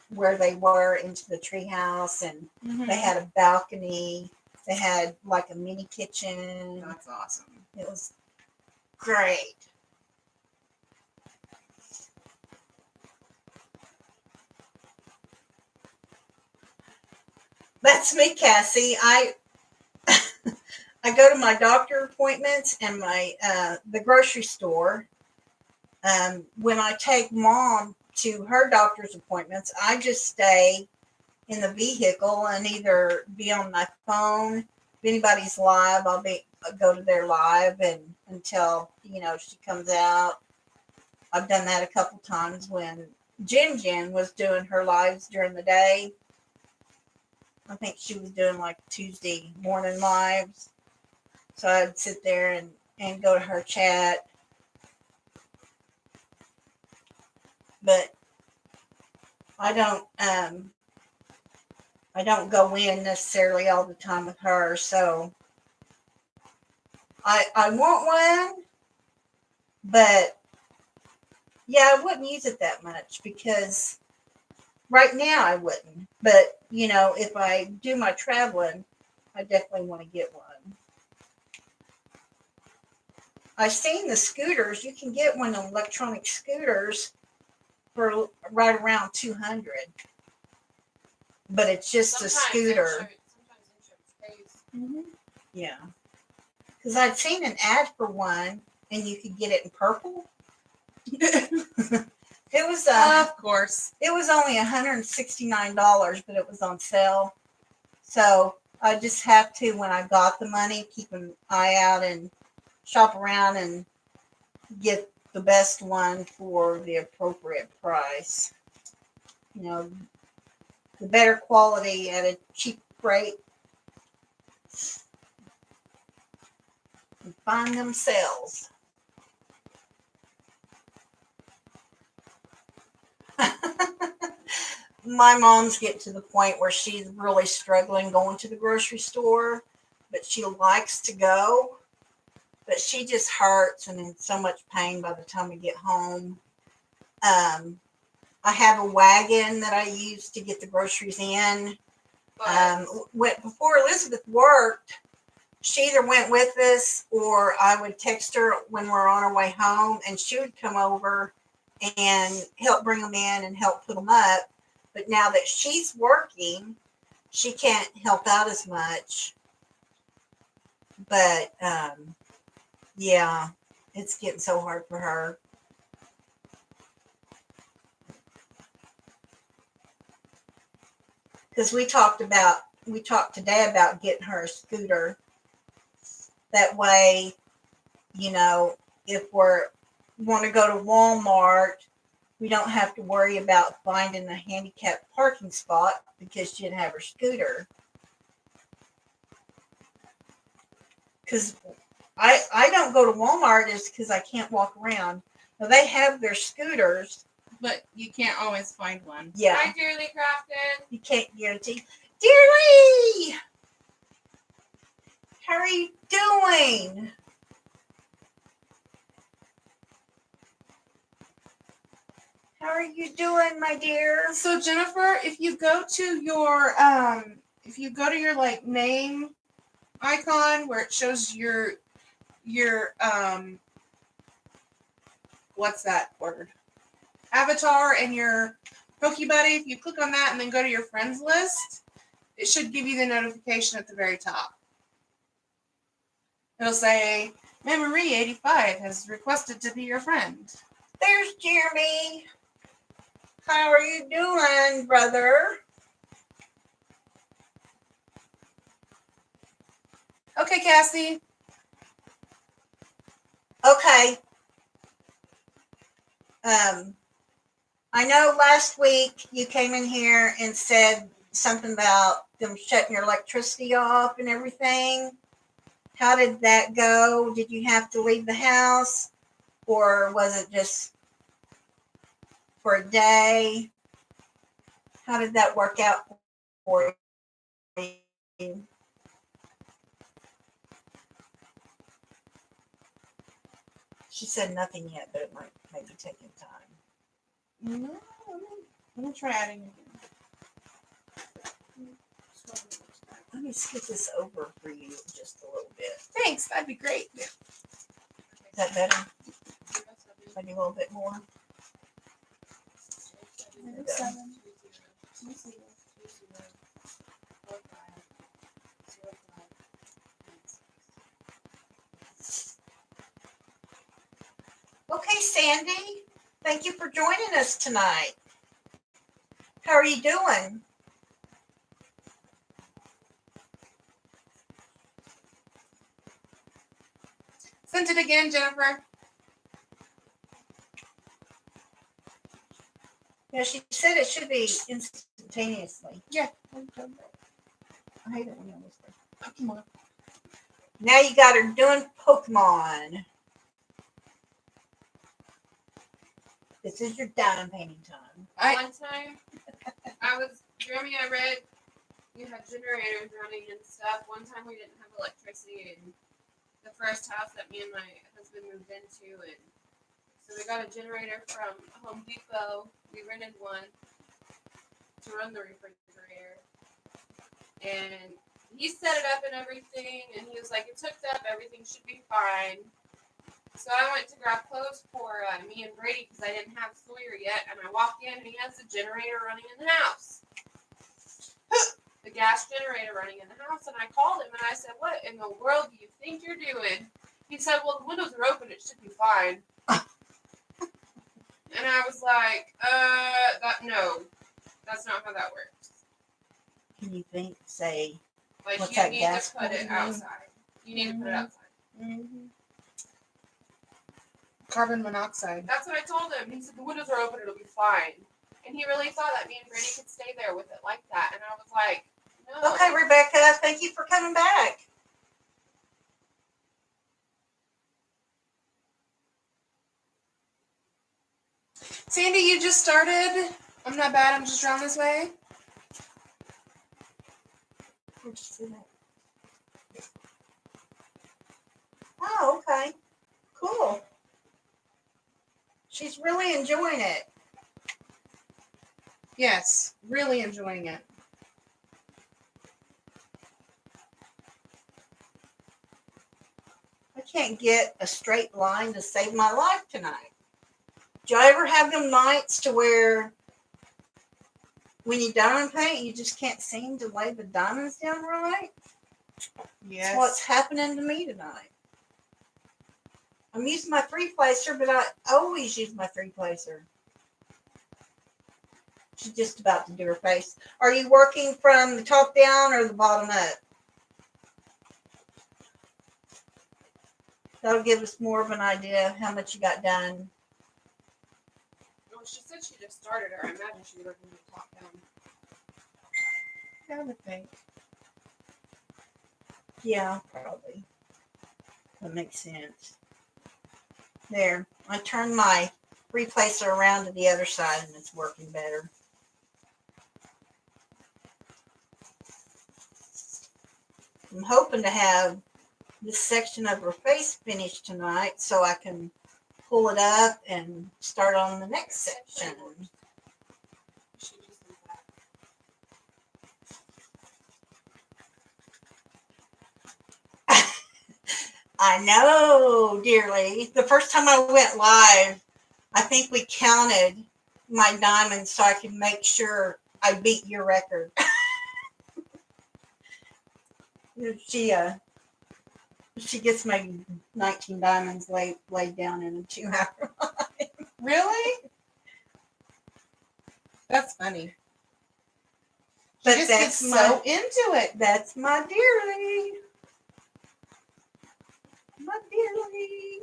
where they were into the treehouse, and they had a balcony. They had like a mini kitchen. That's awesome. It was great. That's me, Cassie. I go to my doctor appointments and my the grocery store. When I take Mom to her doctor's appointments, I just stay in the vehicle and either be on my phone. If anybody's live, I'll go to their live and until she comes out. I've done that a couple times when Jen was doing her lives during the day. I think she was doing like Tuesday morning lives. So I'd sit there and go to her chat. But I don't go in necessarily all the time with her, so I want one, but yeah, I wouldn't use it that much because right now I wouldn't. But if I do my traveling, I definitely want to get one. I've seen the scooters. You can get one of the electronic scooters for right around $200. But it's just a scooter. Yeah. Because I'd seen an ad for one, and you could get it in purple. It was Of course. It was only $169, but it was on sale. So I just have to, when I got the money, keep an eye out and shop around and get the best one for the appropriate price. The better quality at a cheap rate. And find them sales. My mom's getting to the point where she's really struggling going to the grocery store, but she likes to go. But she just hurts and in so much pain by the time we get home. I have a wagon that I use to get the groceries in. Before Elizabeth worked, she either went with us or I would text her when we're on our way home, and she would come over and help bring them in and help put them up. But now that she's working, she can't help out as much. But yeah, it's getting so hard for her. Because we talked today about getting her a scooter. That way, if we want to go to Walmart, we don't have to worry about finding a handicapped parking spot because she didn't have her scooter. Because I don't go to Walmart is because I can't walk around. Now, they have their scooters. But you can't always find one. Yeah. Hi, Dearly Crafted. You can't guarantee. Dearly, how are you doing? How are you doing, my dear? So Jennifer, if you go to your like name icon where it shows your what's that word? Avatar and your Pokebuddy, if you click on that and then go to your friends list, it should give you the notification at the very top. It'll say, Memory 85 has requested to be your friend. There's Jeremy. How are you doing, brother? Okay, Cassie. Okay. I know last week you came in here and said something about them shutting your electricity off and everything. How did that go? Did you have to leave the house, or was it just for a day? How did that work out for you? She said nothing yet, but it might be taking time. No, let me try adding again. Let me skip this over for you just a little bit. Thanks, that'd be great. Is that better? Maybe a little bit more. Okay, Sandy. Thank you for joining us tonight. How are you doing? Send it again, Jennifer. Yeah, she said it should be instantaneously. Yeah. I hate it when I whisper. Pokemon. Now you got her doing Pokemon. This is your diamond painting time. One time, I read you had generators running and stuff. One time we didn't have electricity in the first house that me and my husband moved into, and so we got a generator from Home Depot. We rented one to run the refrigerator, and he set it up and everything, and he was like, "It's hooked up, everything should be fine." So I went to grab clothes for me and Brady because I didn't have Sawyer yet, and I walk in and he has the generator running in the house. The gas generator running in the house, and I called him and I said, "What in the world do you think you're doing?" He said, "Well, the windows are open, it should be fine." And I was like, no, that's not how that works. Can you say, Like, what's you that need gas to put it company? outside. You need to put it outside. Mm-hmm. Carbon monoxide. That's what I told him. He said, "The windows are open, it'll be fine." And he really thought that me and Brady could stay there with it like that. And I was like, no. Okay, Rebecca, thank you for coming back. Sandy, you just started. I'm not bad, I'm just drawn this way. Where'd you see that? Oh, okay. Cool. She's really enjoying it. Yes, really enjoying it. I can't get a straight line to save my life tonight. Do you ever have them nights to where when you diamond paint, you just can't seem to lay the diamonds down right? Yes. That's what's happening to me tonight. I'm using my three-placer, but I always use my three-placer. She's just about to do her face. Are you working from the top down or the bottom up? That'll give us more of an idea of how much you got done. Well, she said she just started her. I imagine she worked from the top down. I would think. Yeah, probably. That makes sense. There. I turned my replacer around to the other side and it's working better. I'm hoping to have this section of her face finished tonight so I can pull it up and start on the next section. She just did that. I know, dearly. The first time I went live, I think we counted my diamonds so I could make sure I beat your record. She gets my 19 diamonds laid down in a 2 hour. Really? That's funny. But She just gets that's so into it. That's my dearly. My dearly.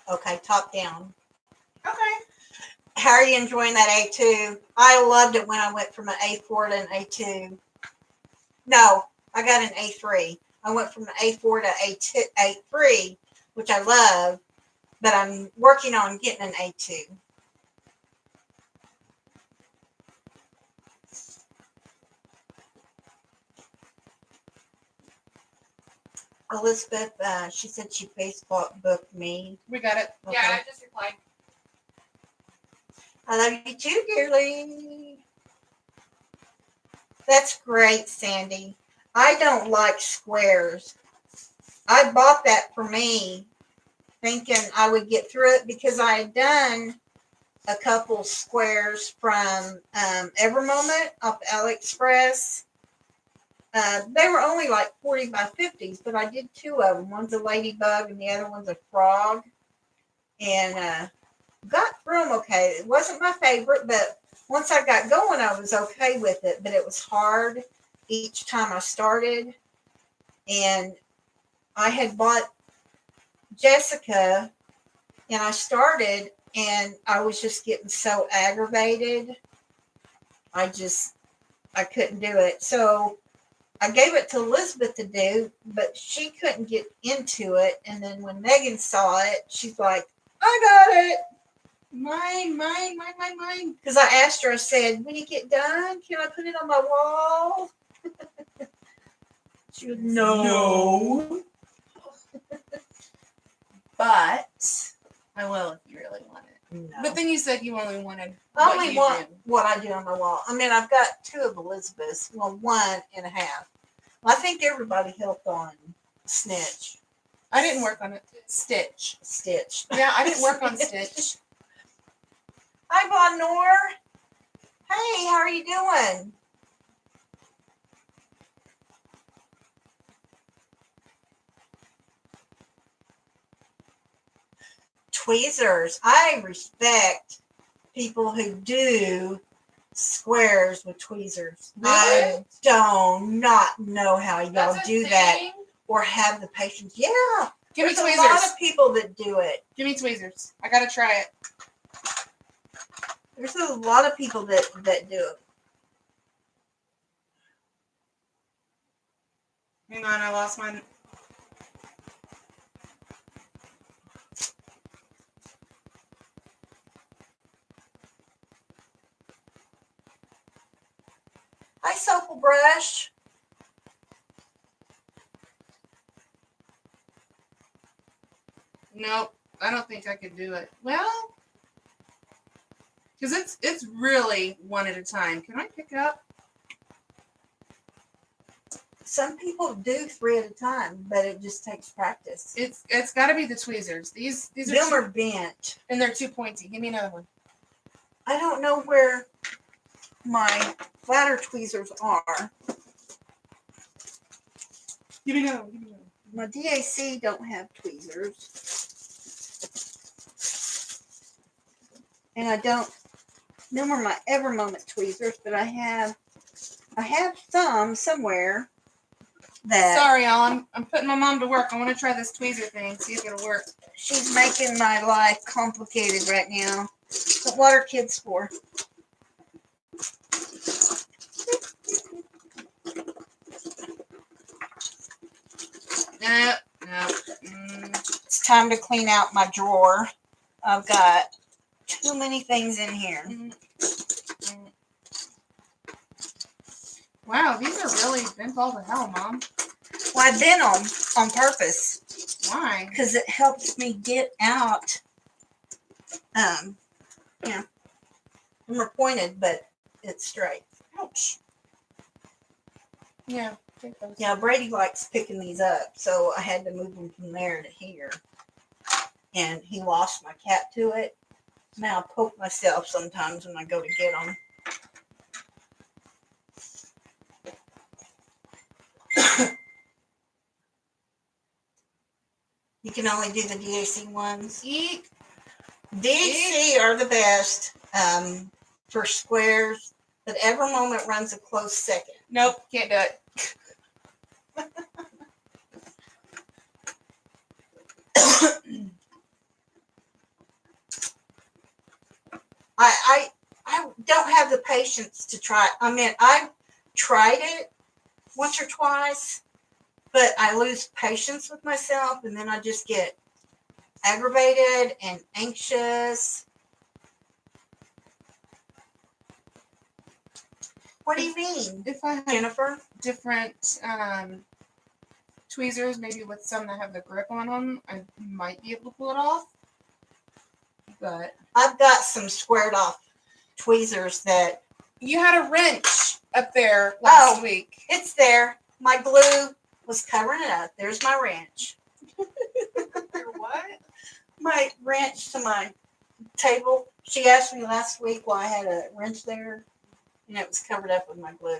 Okay, top down. Okay. How are you enjoying that A2? I loved it when I went from an A4 to an A2. No, I got an A3. I went from an A4 to A3, which I love, but I'm working on getting an A2. Elizabeth, she said she Facebook booked me. We got it. Okay. Yeah, I just replied. I love you too, dearly. That's great, Sandy. I don't like squares. I bought that for me, thinking I would get through it because I had done a couple squares from Evermoment off AliExpress. They were only like 40 by 50s, but I did two of them. One's a ladybug and the other one's a frog. And got through them okay. It wasn't my favorite, but once I got going, I was okay with it. But it was hard each time I started. And I had bought Jessica and I started and I was just getting so aggravated. I couldn't do it. So I gave it to Elizabeth to do, but she couldn't get into it. And then when Megan saw it, she's like, I got it. Mine. Because I asked her, I said, when you get done, can I put it on my wall? She was, no. But I will if you really want it. No. But then you said you only wanted I what only you want do. what I do on my wall. I mean, I've got two of Elizabeth's. Well, 1.5. I think everybody helped on Snitch. I didn't work on it. Stitch. Yeah, I didn't work on Stitch. Hi, Von Noor. Hey, how are you doing? Tweezers. I respect people who do squares with tweezers. Really? I do not know how y'all That's a do that thing. or have the patience. Yeah, Give me there's tweezers. a lot of people that do it. Give me tweezers. I gotta try it. There's a lot of people that do it. Hang on, I lost mine. Hi, Soulful Brush. Nope, I don't think I could do it. Well, because it's really one at a time. Can I pick up? Some people do 3 at a time, but it just takes practice. It's got to be the tweezers. These Them are are bent. and they're too pointy. Give me another one. I don't know where my flatter tweezers are. Give me another one. Give me another one. My DAC don't have tweezers. And I don't, them are my Evermoment tweezers, but I have some somewhere that Sorry, y'all. I'm putting my mom to work. I want to try this tweezer thing. See if it'll work. she's making my life complicated right now. But what are kids for? No. It's time to clean out my drawer. I've got too many things in here. Wow, these are really bent all to hell, Mom. Well, I bent them on purpose Why? because it helps me get out. Yeah, they're pointed, but it's straight. Ouch. Yeah. Take those. Yeah, Brady likes picking these up, so I had to move them from there to here. And he lost my cat to it. Now I poke myself sometimes when I go to get them. You can only do the DAC ones. Eek. DAC are the best for squares, but every moment runs a close second. Nope, can't do it. I don't have the patience to try. I mean, I've tried it once or twice, but I lose patience with myself, and then I just get aggravated and anxious. What do you mean, If I had Jennifer? different tweezers, maybe with some that have the grip on them, I might be able to pull it off. But I've got some squared off tweezers that you had a wrench up there last week. it's there. My glue was covering it up. There's my wrench. Your what? My wrench to my table. She asked me last week why I had a wrench there, and it was covered up with my glue.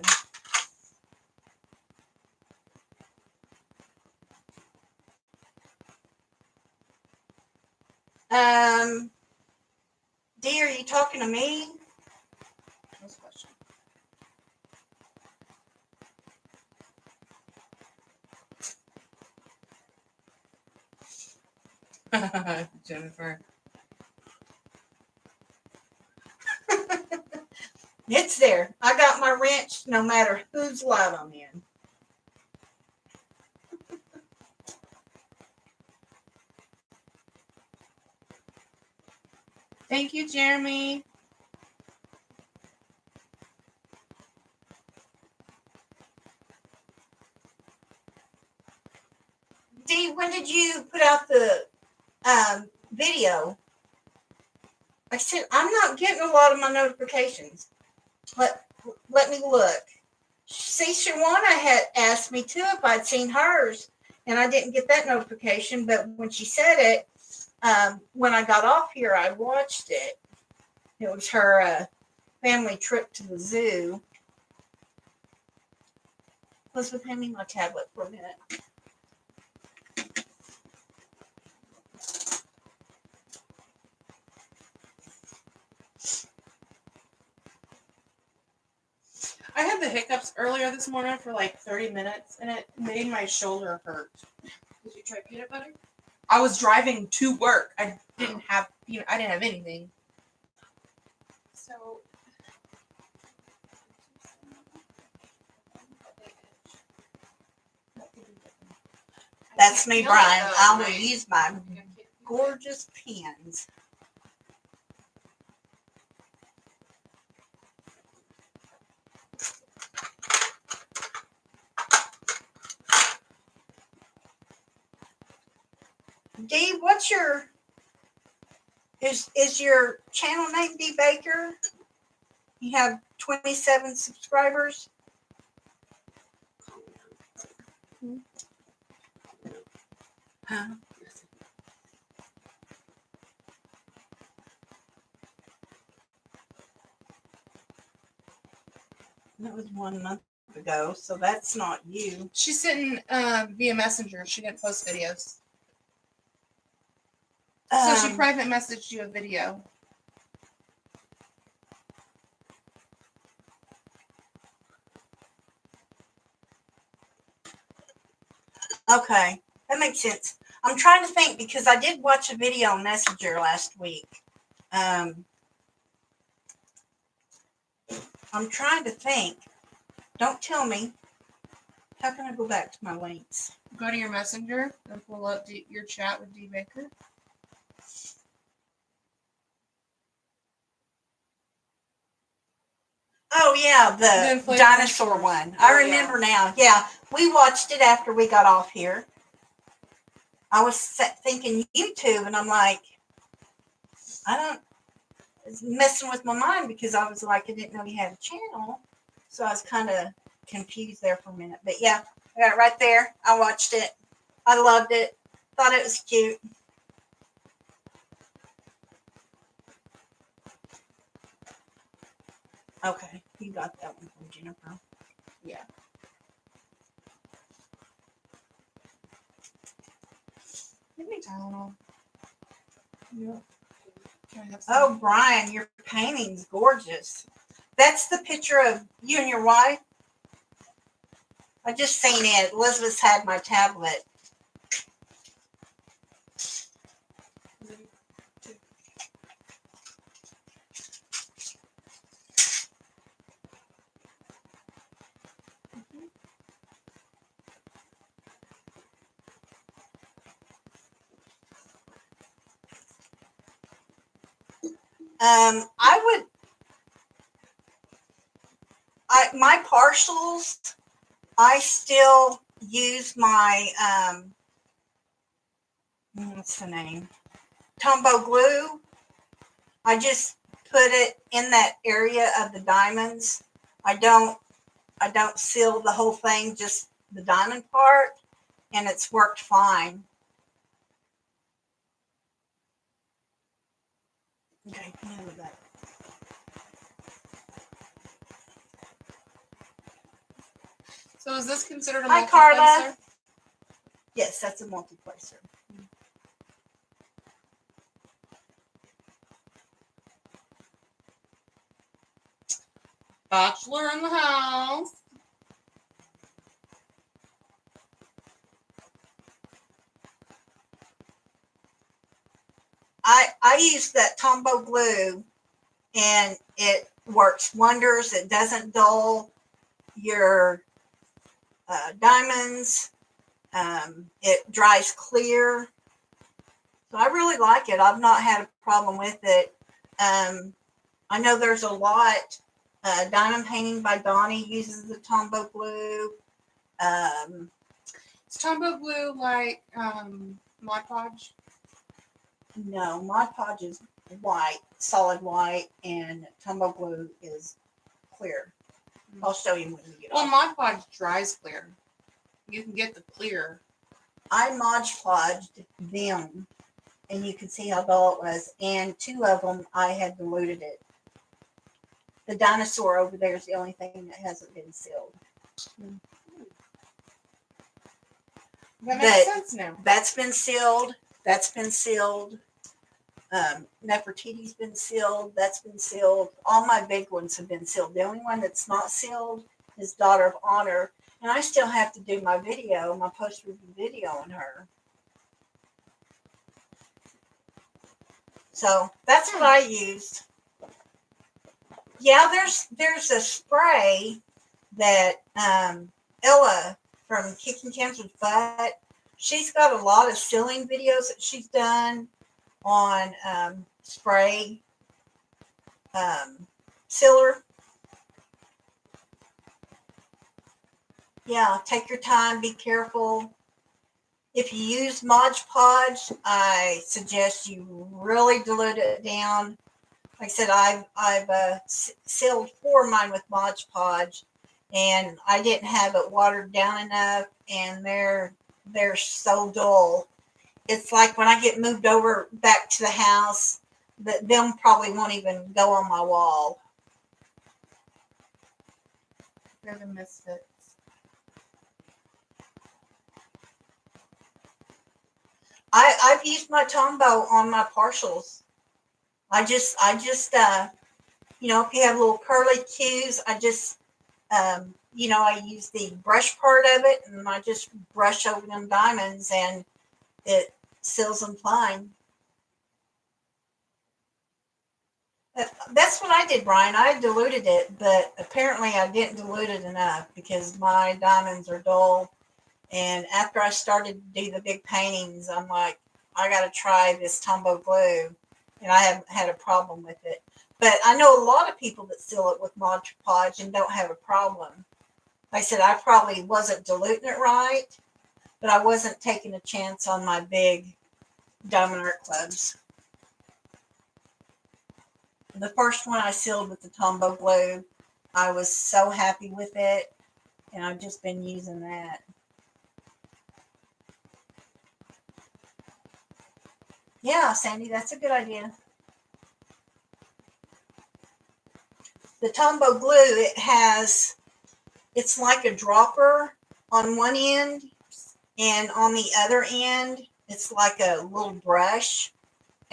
Dee, are you talking to me? Next question. Jennifer. It's there. I got my wrench no matter whose light I'm in. Thank you, Jeremy. Dee, when did you put out the video? I said, I'm not getting a lot of my notifications. Let me look. See, Shawana had asked me too if I'd seen hers, and I didn't get that notification. But when she said it, when I got off here, I watched it. It was her family trip to the zoo. Elizabeth, hand me my tablet for a minute. I had the hiccups earlier this morning for like 30 minutes, and it made my shoulder hurt. Did you try peanut butter? I was driving to work. I didn't have anything. So. That's me, feel it, Brian. though, I will right? use my I can't feel it. gorgeous pens. Dee, what's your is your channel name Dee Baker? You have 27 subscribers. Huh? That was 1 month ago, so that's not you. She sent via Messenger. She didn't post videos. So she private messaged you a video. Okay, that makes sense. I'm trying to think because I did watch a video on Messenger last week. I'm trying to think. Don't tell me. How can I go back to my links? Go to your Messenger and pull up your chat with D Baker. Oh, Oh yeah, The the inflatable dinosaur dinosaurs. one. Oh, I remember now. Yeah, we watched it after we got off here. I was thinking YouTube, and I'm like, I don't. It's messing with my mind because I was like, I didn't know he had a channel, so I was kind of confused there for a minute. But yeah, I got it right there. I watched it. I loved it. Thought it was cute. Okay, you got that one from Jennifer. Yeah. Give me Tylenol. Yeah. Can I have some? Oh, Brian, your painting's gorgeous. That's the picture of you and your wife. I just seen it. Elizabeth's had my tablet. I would. My partials. I still use my what's the name? Tombow glue. I just put it in that area of the diamonds. I don't seal the whole thing, just the diamond part, and it's worked fine. Okay, hand me that. So is this considered a Hi, multiplacer? Carla. Yes, that's a multiplacer. Bachelor in the house. I use that Tombow glue, and it works wonders. It doesn't dull your diamonds. It dries clear. So I really like it. I've not had a problem with it. I know there's a lot. Diamond Painting by Donnie uses the Tombow glue. Is Tombow glue like Mod Podge? No, Mod Podge is white, solid white, and Tombow glue is clear. I'll show you when we get Well, off. Mod Podge dries clear. You can get the clear. I Mod Podged them, and you can see how dull it was. And two of them, I had diluted it. The dinosaur over there is the only thing that hasn't been sealed. That makes But sense now. that's been sealed. That's been sealed. Nefertiti's been sealed. That's been sealed. All my big ones have been sealed. The only one that's not sealed is Daughter of Honor. And I still have to do my video, my post-review video on her. So that's what I used. Yeah, there's a spray that Ella from Kicking Cancer's Butt, she's got a lot of sealing videos that she's done on spray sealer. Yeah, take your time, be careful. If you use Mod Podge, I suggest you really dilute it down. Like I said, I've sealed 4 of mine with Mod Podge, and I didn't have it watered down enough, and they're so dull. It's like when I get moved over back to the house, that them probably won't even go on my wall. They're the misfits. I've used my Tombow on my partials. I just you know, if you have little curly cues, I just you know, I use the brush part of it, and I just brush over them diamonds, and it seals them fine. That's what I did, Brian. I diluted it, but apparently I didn't dilute it enough because my diamonds are dull. And after I started to do the big paintings, I'm like, I got to try this Tombow glue, and I haven't had a problem with it. But I know a lot of people that seal it with Mod Podge and don't have a problem. Like I said, I probably wasn't diluting it right, but I wasn't taking a chance on my big diamond art clubs. The first one I sealed with the Tombow glue, I was so happy with it, and I've just been using that. Yeah, Sandy, that's a good idea. The Tombow glue, it's like a dropper on one end, and on the other end, it's like a little brush.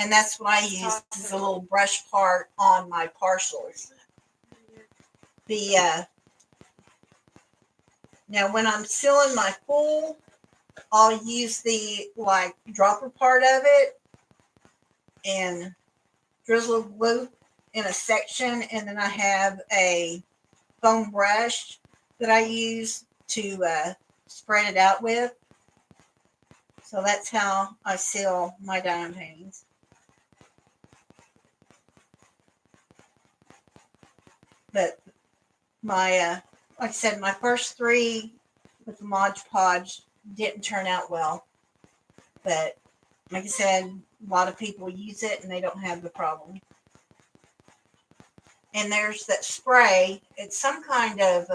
And that's what I use, is a little brush part on my partials. Now when I'm sealing my full, I'll use the like dropper part of it and drizzle glue in a section, and then I have a foam brush that I use to spread it out with. So that's how I seal my diamond paintings. But my like I said, my first three with the Mod Podge didn't turn out well. But like I said, a lot of people use it and they don't have the problem. And there's that spray. It's some kind of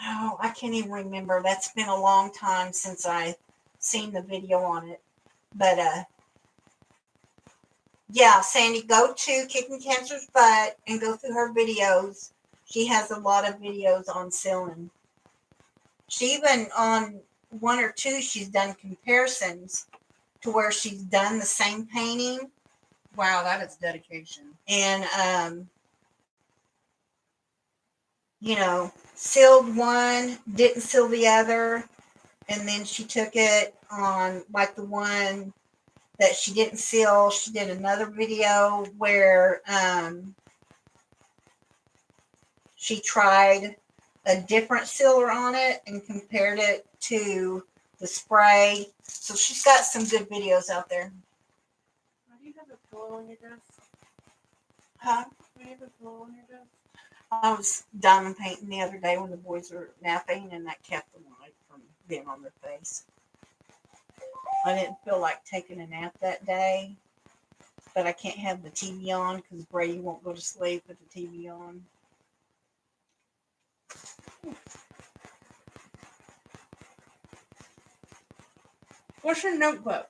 oh, I can't even remember. That's been a long time since I seen the video on it. But yeah, Sandy, go to Kicking Cancer's Butt and go through her videos. She has a lot of videos on sealing. She even on one or two, she's done comparisons to where she's done the same painting. Wow, that is dedication. And sealed one, didn't seal the other, and then she took it on like the one that she didn't seal. She did another video where she tried a different sealer on it and compared it to the spray. So she's got some good videos out there. Why do you have a pillow on your desk? Huh? Why do you have a pillow on your desk? I was diamond painting the other day when the boys were napping, and that kept the light from being on their face. I didn't feel like taking a nap that day, but I can't have the TV on because Brady won't go to sleep with the TV on. What's your notebook?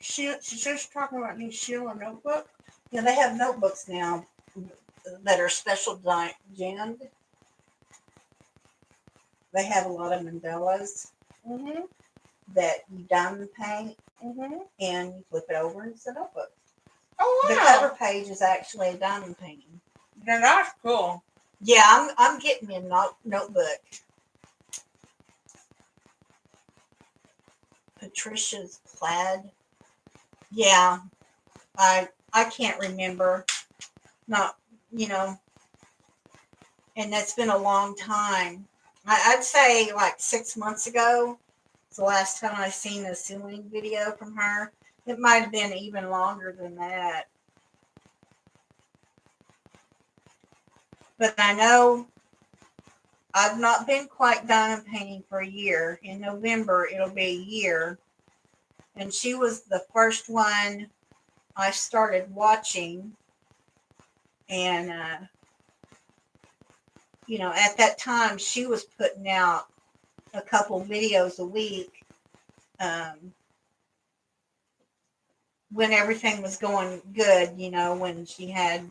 She's just talking about new Sheila notebook. Yeah, they have notebooks now that are special gemmed. They have a lot of mandalas that you diamond paint and you flip it over and it's a notebook. Oh wow! The cover page is actually a diamond painting. Now that's cool. Yeah, I'm getting me a notebook. Patricia's plaid. Yeah, I can't remember. Not, and that's been a long time. I'd say like 6 months ago. It's the last time I seen a sealing video from her. It might have been even longer than that. But I know I've not been quite diamond painting for a year. In November, it'll be a year. And she was the first one I started watching. And, at that time, she was putting out a couple videos a week when everything was going good, when she had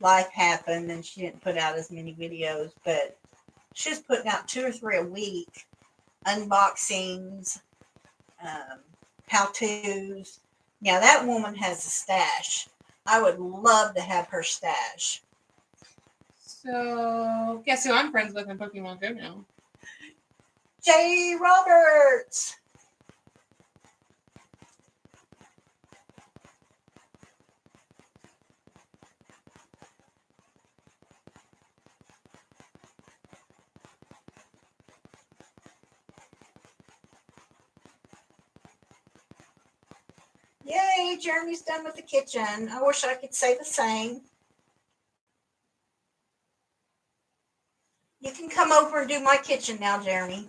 life happen and she didn't put out as many videos. But she was putting out 2 or 3 a week, unboxings, how-tos. Now, that woman has a stash. I would love to have her stash. So, guess who I'm friends with in Pokemon Go now? J. Roberts. Yay, Jeremy's done with the kitchen. I wish I could say the same. You can come over and do my kitchen now, Jeremy.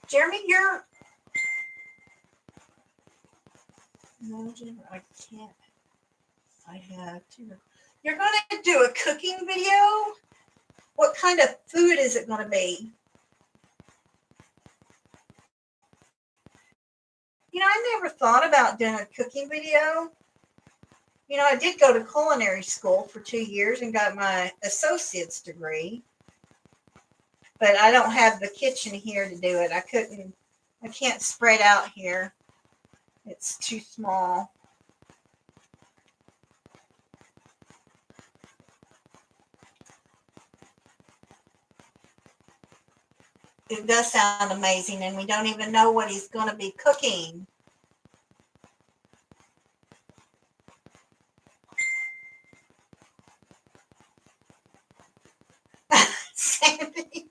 Jeremy, you're... No, Jeremy, I can't. I have to. You're going to do a cooking video? What kind of food is it going to be? You know, I never thought about doing a cooking video. You know, I did go to culinary school for 2 years and got my associate's degree. But I don't have the kitchen here to do it. I can't spread out here. It's too small. It does sound amazing, and we don't even know what he's going to be cooking. Sandy,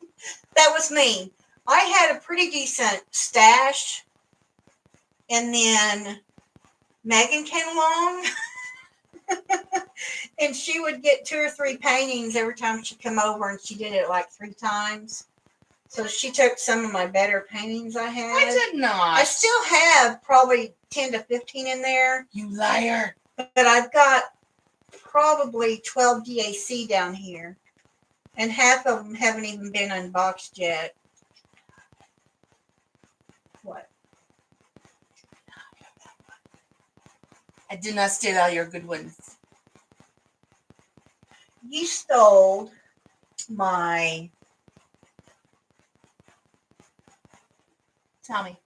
that was me. I had a pretty decent stash, and then Megan came along, and she would get 2 or 3 paintings every time she'd come over, and she did it like 3 times. So she took some of my better paintings I had. I did not. I still have probably 10 to 15 in there. You liar. But I've got probably 12 DAC down here. And half of them haven't even been unboxed yet. What? I did not steal all your good ones. You stole my... Tell me,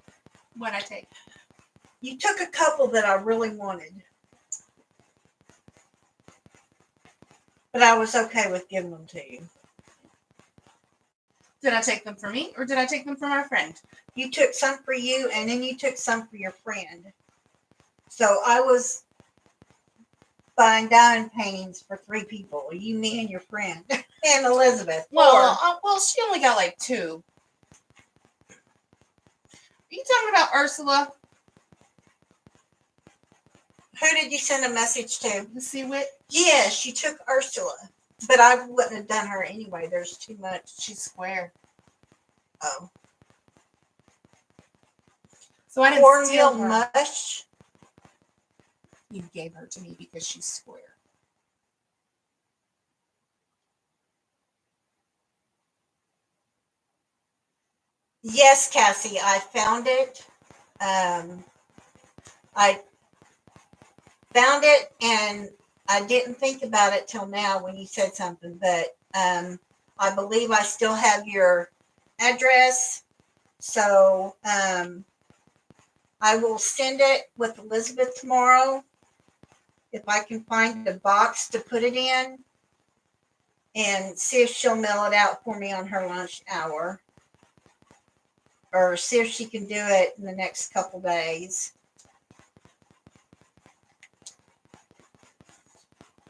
what I take? You took a couple that I really wanted. But I was okay with giving them to you. Did I take them for me, or did I take them for my friend? You took some for you, and then you took some for your friend. So I was buying diamond paintings for 3 people. You, me, and your friend. And Elizabeth. 4. Well, she only got like 2. Are you talking about Ursula? Who did you send a message to? The sea wit? Yes, she took Ursula. But I wouldn't have done her anyway. There's too much. She's square. Oh. So I didn't steal Cornmeal her. mush. You gave her to me because she's square. Yes, Cassie, I found it. I found it, and I didn't think about it till now when you said something, but I believe I still have your address, so I will send it with Elizabeth tomorrow if I can find a box to put it in, and see if she'll mail it out for me on her lunch hour, or see if she can do it in the next couple days.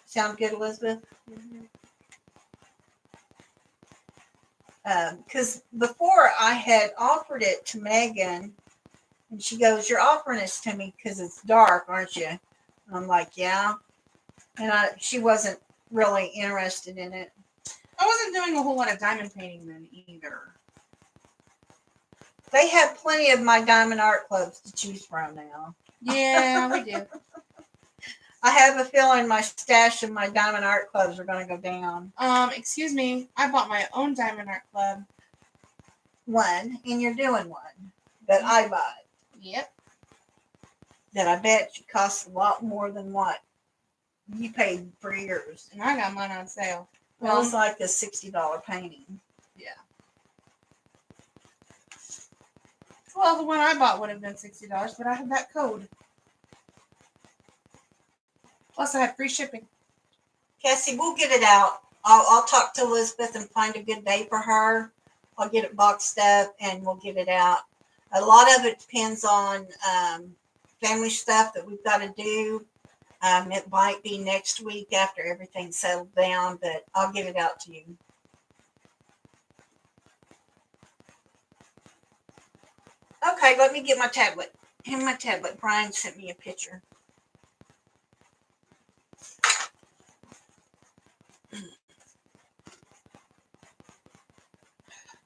Sound good, Elizabeth? Because before I had offered it to Megan, and she goes, "You're offering this to me because it's dark, aren't you?" And I'm like, "Yeah." And she wasn't really interested in it. I wasn't doing a whole lot of diamond painting then either. They have plenty of my diamond art clubs to choose from now. Yeah, we do. I have a feeling my stash of my diamond art clubs are going to go down. Excuse me. I bought my own diamond art club. One, and you're doing one that I bought. Yep. That I bet you costs a lot more than what you paid for yours. And I got mine on sale. It was like a $60 painting. Yeah. Well, the one I bought would have been $60, but I had that code. Plus, I had free shipping. Cassie, we'll get it out. I'll talk to Elizabeth and find a good day for her. I'll get it boxed up and we'll get it out. A lot of it depends on family stuff that we've got to do. It might be next week after everything's settled down, but I'll get it out to you. Okay, let me get my tablet. And my tablet. Brian sent me a picture.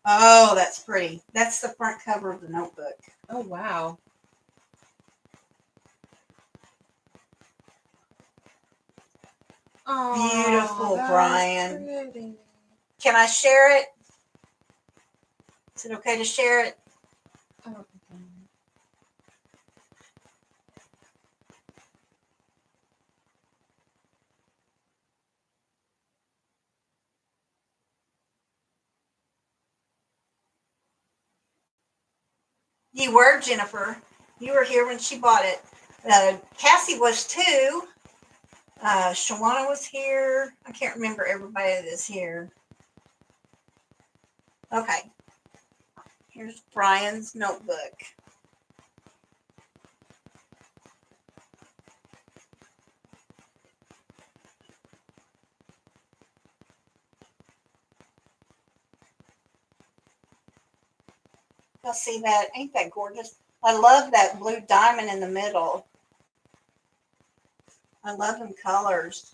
Oh, that's pretty. That's the front cover of the notebook. Oh, wow. Oh, Beautiful, Brian. Pretty. Can I share it? Is it okay to share it? Oh, You were, Jennifer. You were here when she bought it. Cassie was too. Shawana was here. I can't remember everybody that's here. Okay. Here's Brian's notebook. Y'all see that? Ain't that gorgeous? I love that blue diamond in the middle. I love them colors.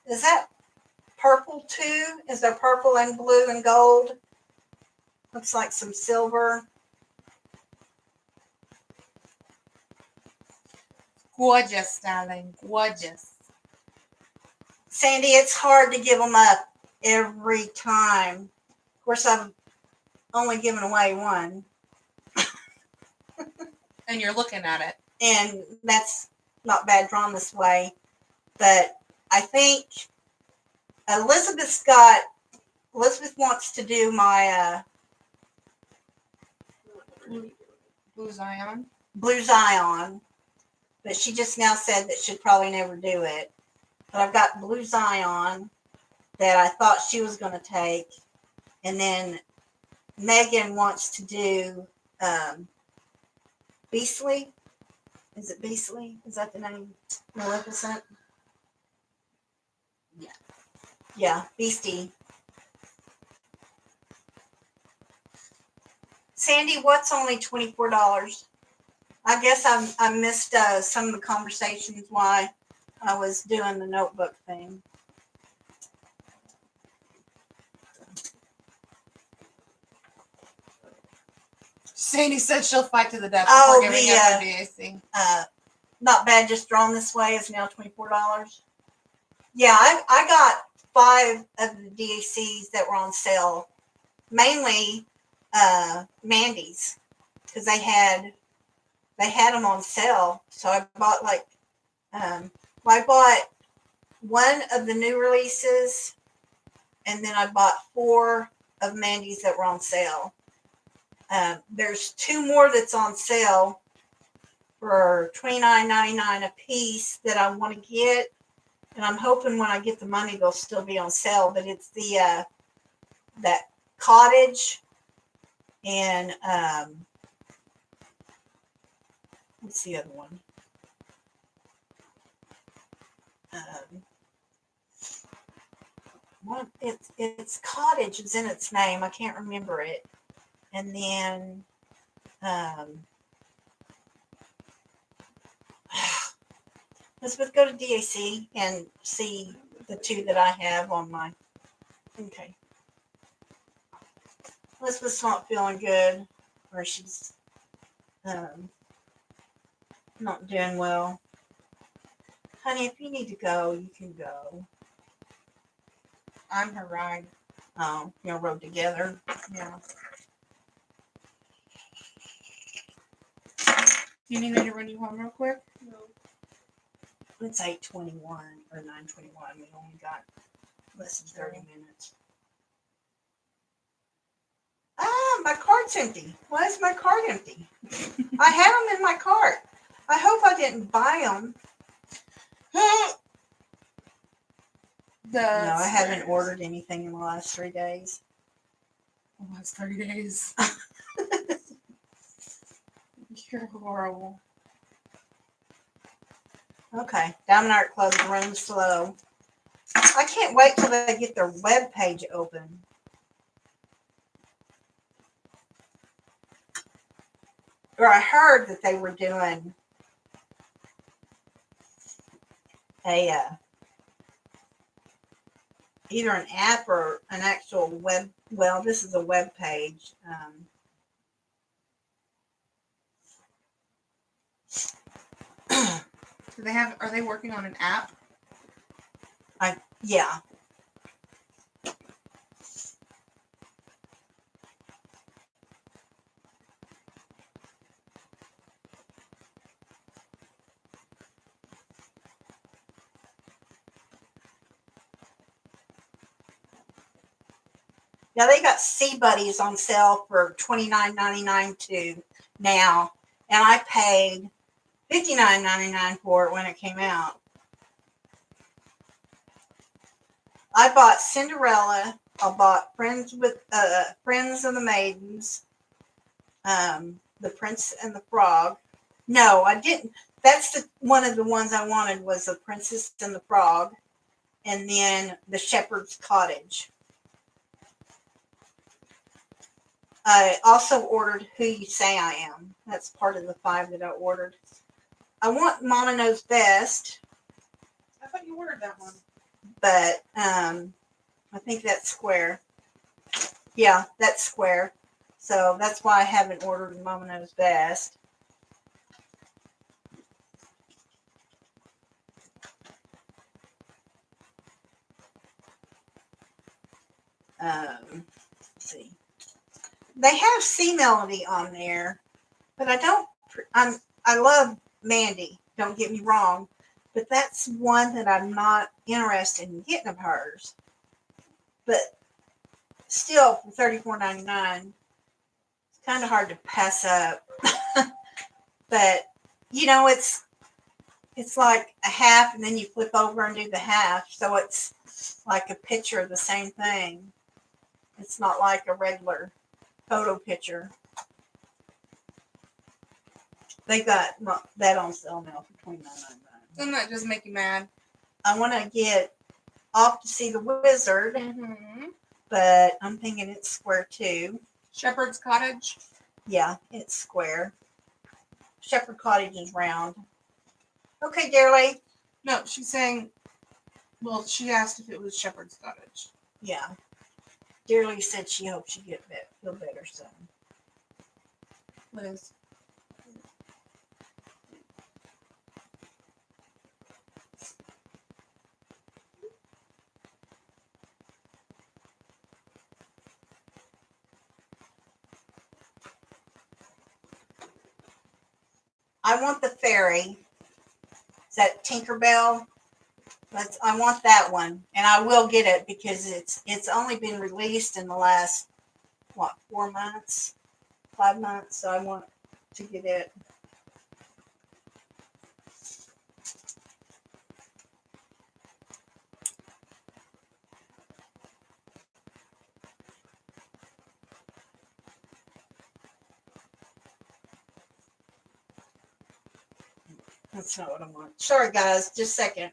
Is that purple too? Is there purple and blue and gold? Looks like some silver. gorgeous, darling. Gorgeous. Sandy, it's hard to give them up every time. Of course, I've only given away one. And you're looking at it. And that's not bad drawn this way. But I think Elizabeth wants to do my Blue Zion. Blue Zion. But she just now said that she'd probably never do it. But I've got Blue Zion that I thought she was going to take. And then Megan wants to do Beastly. Is it Beastly? Is that the name? Maleficent? Yeah. Yeah, Beastie. Sandy, what's only $24? I guess I missed some of the conversations while I was doing the notebook thing. Sandy said she'll fight to the death Oh, before giving up her DAC. Not bad, just drawn this way is now $24. Yeah, I got 5 of the DACs that were on sale, mainly Mandy's, because they had them on sale. So I bought I bought one of the new releases, and then I bought 4 of Mandy's that were on sale. There's 2 more that's on sale for $29.99 a piece that I want to get, and I'm hoping when I get the money they'll still be on sale. But it's the that cottage and what's the other one? What it's cottage is in its name. I can't remember it. And then let's go to DAC and see the 2 that I have on my. Okay. Elizabeth's not feeling good, or she's not doing well. Honey, if you need to go, you can go. I'm her ride. Oh, y'all rode together. Yeah. Do you need me to run you home real quick? No. It's 8:21 or 9:21. We only got less than 30 minutes. My cart's empty. Why is my cart empty? I had them in my cart. I hope I didn't buy them. No, I haven't ordered anything in the last 3 days. The last 30 days. You're horrible. Okay, Diamond Art Club is running slow. I can't wait till they get their web page open. Or I heard that they were doing a either an app or an actual web. Well, this is a web page. Do they have? Are they working on an app? Yeah. Now they got Sea Buddies on sale for $29.99 too now, and I paid $59.99 for it when it came out. I bought Cinderella. I bought Friends of the Maidens, The Prince and the Frog. No, I didn't. That's one of the ones I wanted was The Princess and the Frog, and then The Shepherd's Cottage. I also ordered Who You Say I Am. That's part of the 5 that I ordered. I want Mama Knows Best, I thought you ordered that one. but I think that's square. Yeah, that's square. So that's why I haven't ordered Mama Knows Best. Let's see. They have Sea Melody on there, but I love Mandy, don't get me wrong, but that's one that I'm not interested in getting of hers. But still, for $34.99, it's kind of hard to pass up. But it's like a half, and then you flip over and do the half, so it's like a picture of the same thing. It's not like a regular photo picture. They got that on sale now for $29.99. Doesn't that just make you mad? I want to get Off to See the Wizard, Mm-hmm. but I'm thinking it's square too. Shepherd's Cottage. Yeah, it's square. Shepherd Cottage is round. Okay, dearly. No, she's saying. Well, she asked if it was Shepherd's Cottage. Yeah. Dearly said she hopes you feel better soon. Liz. I want the fairy. Is that Tinkerbell? I want that one, and I will get it because it's only been released in the last 4 months, 5 months. So I want to get it. That's not what I want. Sorry, guys. Just a second.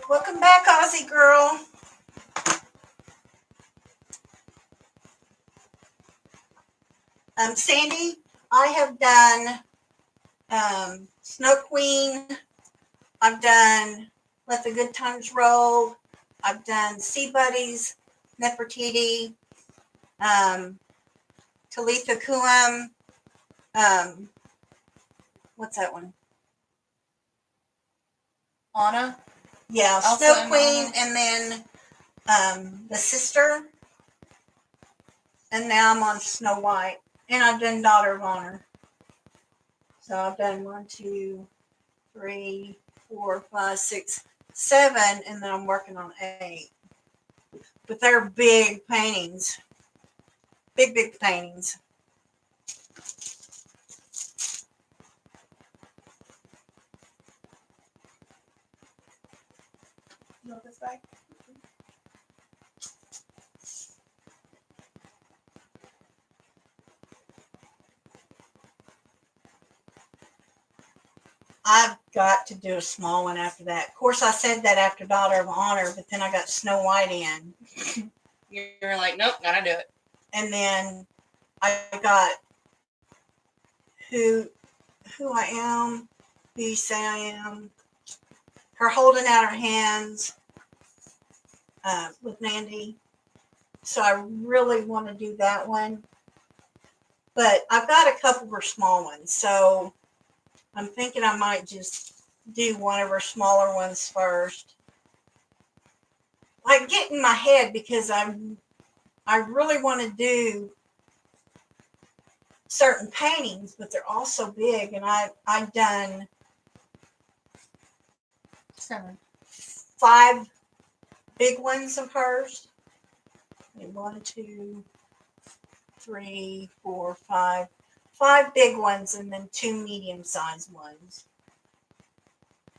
Welcome back, Aussie girl. Sandy, I have done Snow Queen. I've done Let the Good Times Roll. I've done Sea Buddies, Nefertiti, Talitha Kulam. What's that one? Anna. Yeah, Elsa Snow and Queen, Anna. and then The Sister. And now I'm on Snow White. And I've done Daughter of Honor. So I've done 1, 2, 3, 4, 5, 6, 7, and then I'm working on 8. But they're big paintings. Big paintings. You know this bag? I've got to do a small one after that. Of course, I said that after Daughter of Honor, but then I got Snow White in. You're like, nope, gotta do it. And then I got who I am, who you say I am. Her holding out her hands with Mandy. So I really want to do that one. But I've got a couple of her small ones. So I'm thinking I might just do one of her smaller ones first. I get in my head because I really want to do certain paintings, but they're all so big, and I've done 7. 5 big ones of hers. 1, 2, 3, 4, 5. 5 big ones and then 2 medium-sized ones.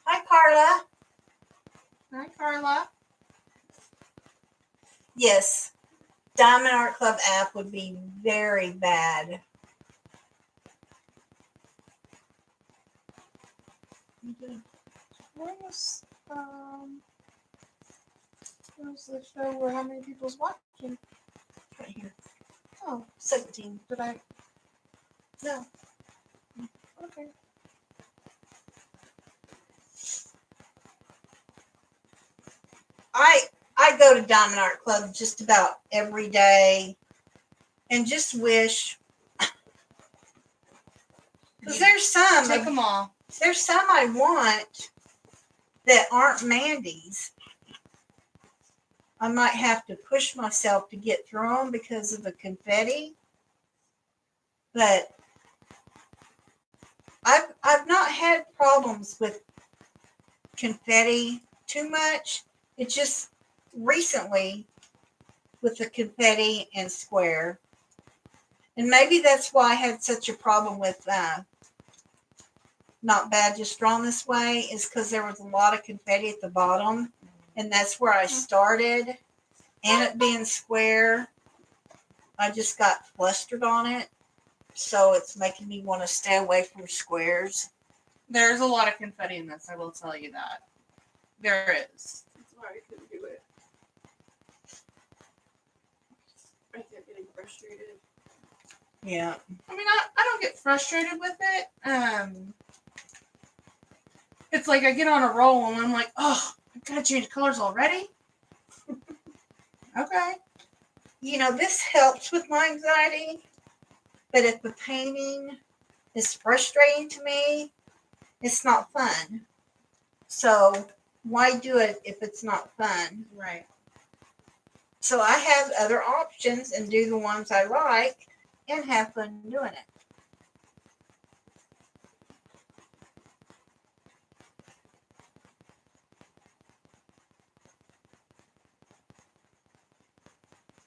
Hi, Carla. Hi, Carla. Yes, Diamond Art Club app would be very bad. Where's the show where how many people's watching? Right here. Oh, 17. did I? No. Okay. I go to Diamond Art Club just about every day and just wish, because there's some Take them all. there's some I want that aren't Mandy's. I might have to push myself to get through them because of the confetti. But I've not had problems with confetti too much. It's just recently with the confetti and square. And maybe that's why I had such a problem with Not Bad Just Drawn This Way, is because there was a lot of confetti at the bottom. And that's where I started. And it being square, I just got flustered on it. So it's making me want to stay away from squares. There's a lot of confetti in this, I will tell you that. There is. That's why I couldn't do it. I kept getting frustrated. Yeah. I mean, I don't get frustrated with it. It's like I get on a roll and I'm like, oh, I've got to change colors already? Okay. You know, this helps with my anxiety. But if the painting is frustrating to me, it's not fun. So why do it if it's not fun? Right. So I have other options and do the ones I like and have fun doing it.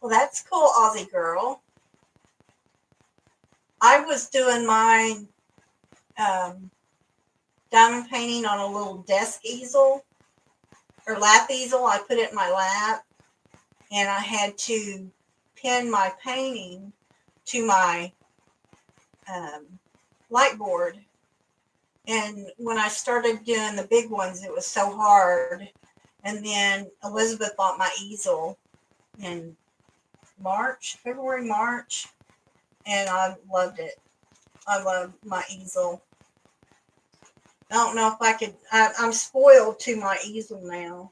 Well, that's cool, Aussie girl. I was doing my diamond painting on a little desk easel or lap easel. I put it in my lap and I had to pin my painting to my light board. And when I started doing the big ones, it was so hard. And then Elizabeth bought my easel in February, March, and I loved it. I love my easel. I don't know if I could, I'm spoiled to my easel now.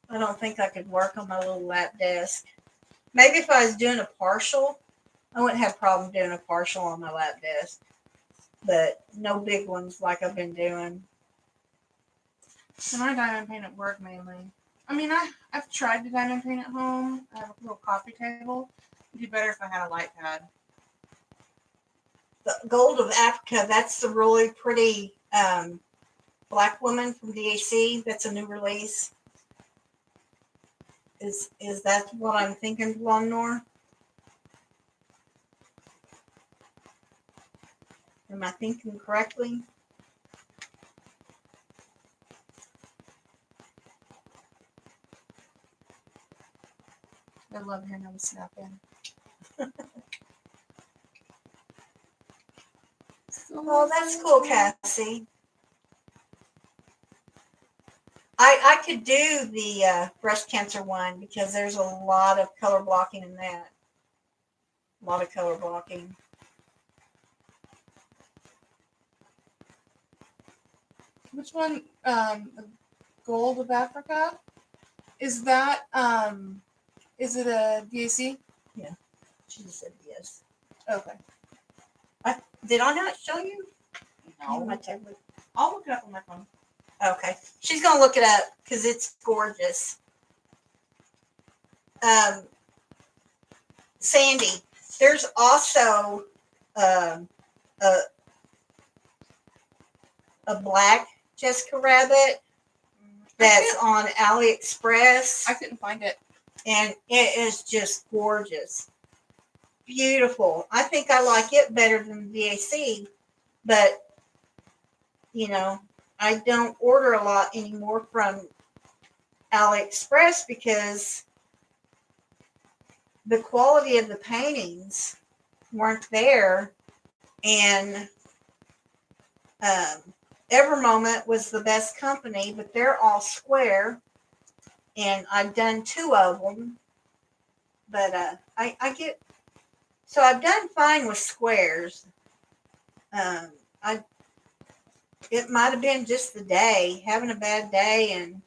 I don't think I could work on my little lap desk. Maybe if I was doing a partial, I wouldn't have a problem doing a partial on my lap desk. But no big ones like I've been doing. And I diamond paint at work mainly. I mean, I've tried to diamond paint at home. I have a little coffee table. It'd be better if I had a light pad. the Gold of Africa, that's the really pretty black woman from DAC. That's a new release. Is that what I'm thinking, Nor? Am I thinking correctly? I love hearing them snap in. Oh, that's cool, Cassie. I could do the breast cancer one because there's a lot of color blocking in that. A lot of color blocking. Which one? The Gold of Africa? Is that is it a DAC? Yeah. She just said yes. Okay. Did I not show you? No. My tablet. I'll look it up on my phone. Okay. She's gonna look it up because it's gorgeous. Sandy, there's also a black Jessica Rabbit that's on AliExpress, I couldn't find it. and it is just gorgeous, beautiful. I think I like it better than the VAC, but you know, I don't order a lot anymore from AliExpress because the quality of the paintings weren't there, and Evermoment was the best company, but they're all square, and I've done 2 of them, but I get, so I've done fine with squares. It might have been just the day, having a bad day, and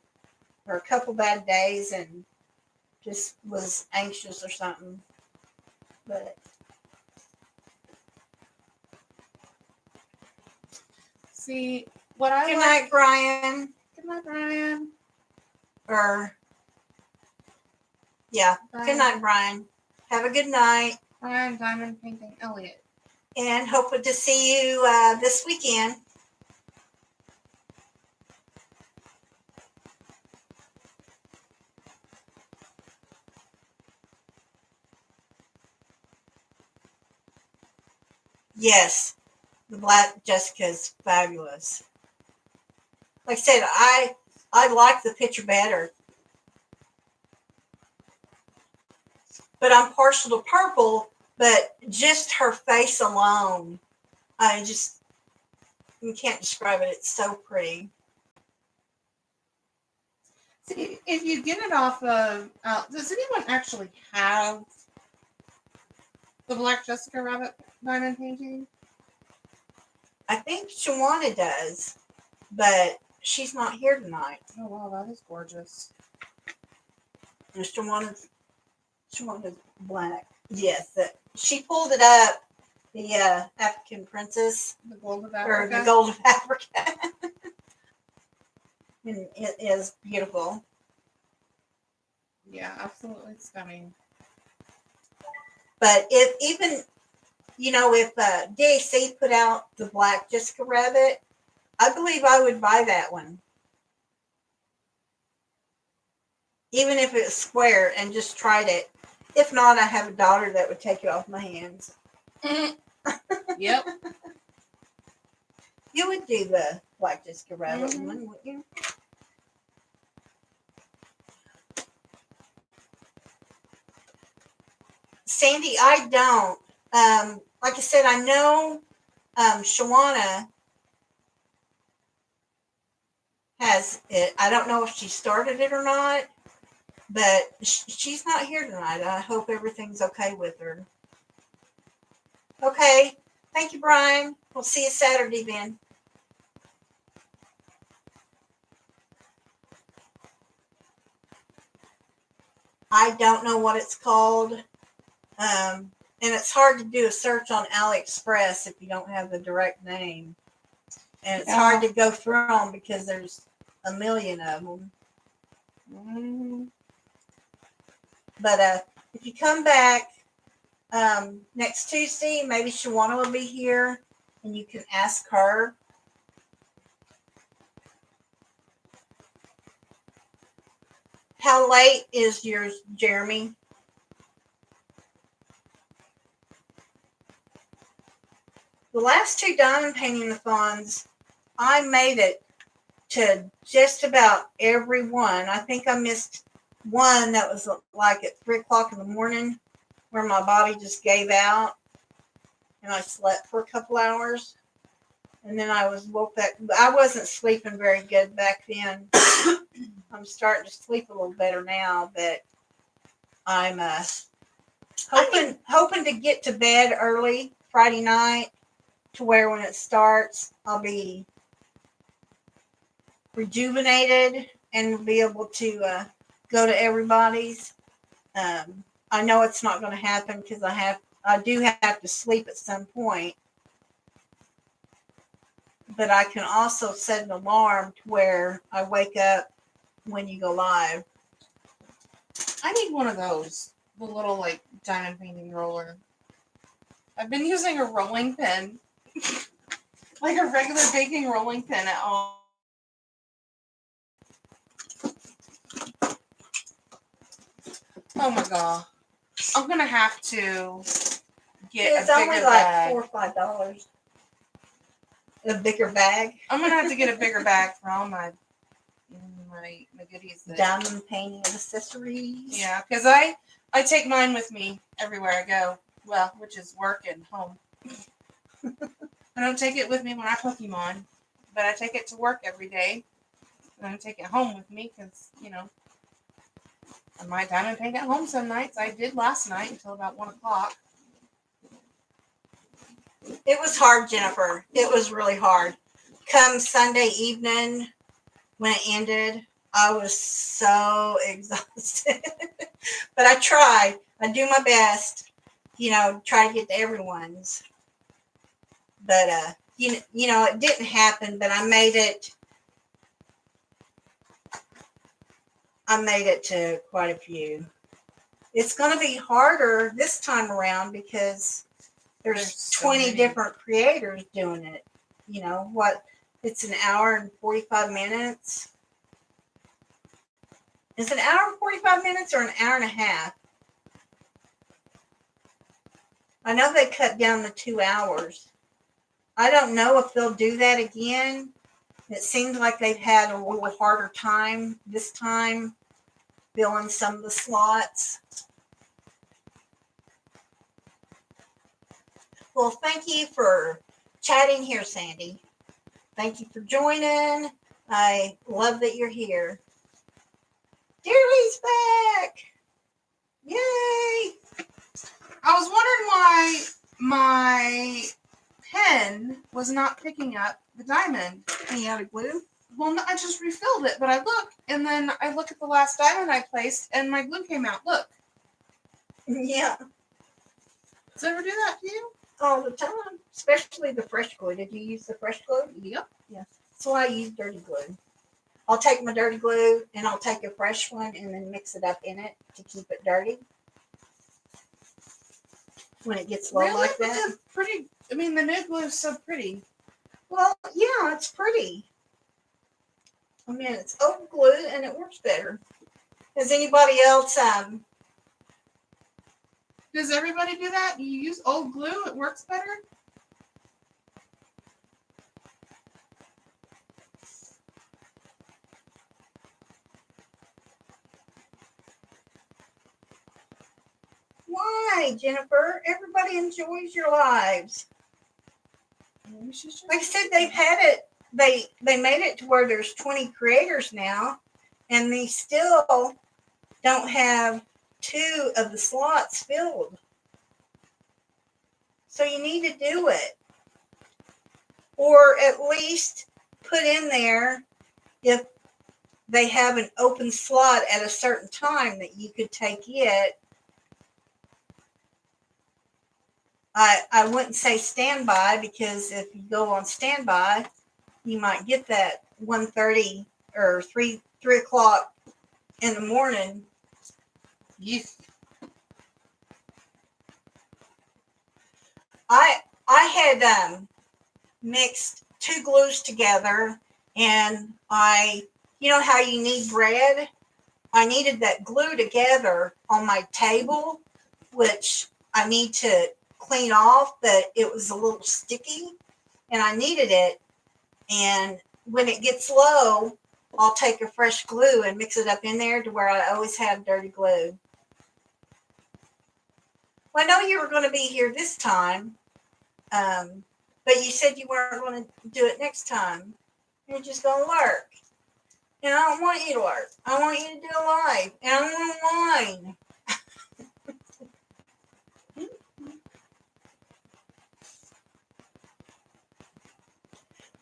or a couple bad days, and just was anxious or something. But See, what I good like. night, Brian. Good night, Brian. Or yeah, good night, Brian. Have a good night, Brian Diamond Painting Elliott. and hope to see you this weekend. Yes, the Black Jessica's fabulous. Like I said, I like the picture better, but I'm partial to purple. But just her face alone, you can't describe it. It's so pretty. See, if you get it off of, does anyone actually have the Black Jessica Rabbit diamond painting? I think Shawana does, but she's not here tonight. Oh wow, that is gorgeous. And Shawana's black. Yes, she pulled it up. The African princess, The Gold of or Africa. the Gold of Africa, and it is beautiful. Yeah, absolutely stunning. But if even if DAC put out the Black Jessica Rabbit, I believe I would buy that one, even if it was square, and just tried it. If not, I have a daughter that would take it off my hands. Yep. You would do the Black Jessica Rabbit Mhm. one, wouldn't you? Sandy, I don't. Like I said, I know Shawana has it. I don't know if she started it or not, but she's not here tonight. I hope everything's okay with her. Okay. Thank you, Brian. We'll see you Saturday then. I don't know what it's called. And it's hard to do a search on AliExpress if you don't have the direct name. And it's hard to go through them because there's a million of them. Mm-hmm. But if you come back Next Tuesday, maybe Shawana will be here and you can ask her. How late is yours, Jeremy? The last two diamond painting-a-thons, I made it to just about every one. I think I missed one that was like at 3 o'clock in the morning where my body just gave out and I slept for a couple hours. And then I was woke back. I wasn't sleeping very good back then. I'm starting to sleep a little better now, but I'm hoping to get to bed early Friday night to where when it starts, I'll be rejuvenated and be able to go to everybody's. I know it's not going to happen because I do have to sleep at some point, but I can also set an alarm to where I wake up when you go live. I need one of those. The little like diamond painting roller. I've been using a rolling pin. Like a regular baking rolling pin at home. Oh my god. I'm gonna have to get It's a only bigger like bag. $4 or $5. A bigger bag. I'm gonna have to get a bigger bag for all my goodies. Diamond painting accessories. Yeah, because I take mine with me everywhere I go. Well, which is work and home. I don't take it with me when I Pokemon, but I take it to work every day. And I take it home with me because, I might diamond paint at home some nights. I did last night until about 1 o'clock. It was hard, Jennifer. It was really hard. Come Sunday evening when it ended, I was so exhausted. But I tried. I do my best, try to get to everyone's. But it didn't happen, but I made it to quite a few. It's going to be harder this time around because there's so 20 many different creators doing it. It's an hour and 45 minutes. Is it an hour and 45 minutes or an hour and a half? I know they cut down the 2 hours. I don't know if they'll do that again. It seems like they've had a little harder time this time filling some of the slots. Well, thank you for chatting here, Sandy. Thank you for joining. I love that you're here. Dearly's back. Yay. I was wondering why my pen was not picking up the diamond. Any out of glue? Well, no, I just refilled it, but I look, and then I look at the last diamond I placed, and my glue came out. Look. Yeah. Does it ever do that to you? All the time, especially the fresh glue. Did you use the fresh glue? Yep. Yeah. So I use dirty glue. I'll take my dirty glue and I'll take a fresh one and then mix it up in it to keep it dirty. When it gets low Really? like that. It's pretty. I mean, the new glue is so pretty. Well, yeah, it's pretty. I mean, it's old glue and it works better. Has anybody else Does everybody do that? You use old glue, it works better? Why, Jennifer? Everybody enjoys your lives. Like I said, they've had it. They made it to where there's 20 creators now, and they still don't have 2 of the slots filled. So you need to do it, or at least put in there if they have an open slot at a certain time that you could take it. I wouldn't say standby because if you go on standby, you might get that 1:30 or 3 o'clock in the morning. Yeah. I had mixed two glues together, and you know how you knead bread? I needed that glue together on my table, which I need to clean off, but it was a little sticky, and I needed it. And when it gets low, I'll take a fresh glue and mix it up in there to where I always have dirty glue. Well, I know you were going to be here this time, but you said you weren't going to do it next time. You're just going to lurk. And I don't want you to lurk. I want you to do it live. And I want wine.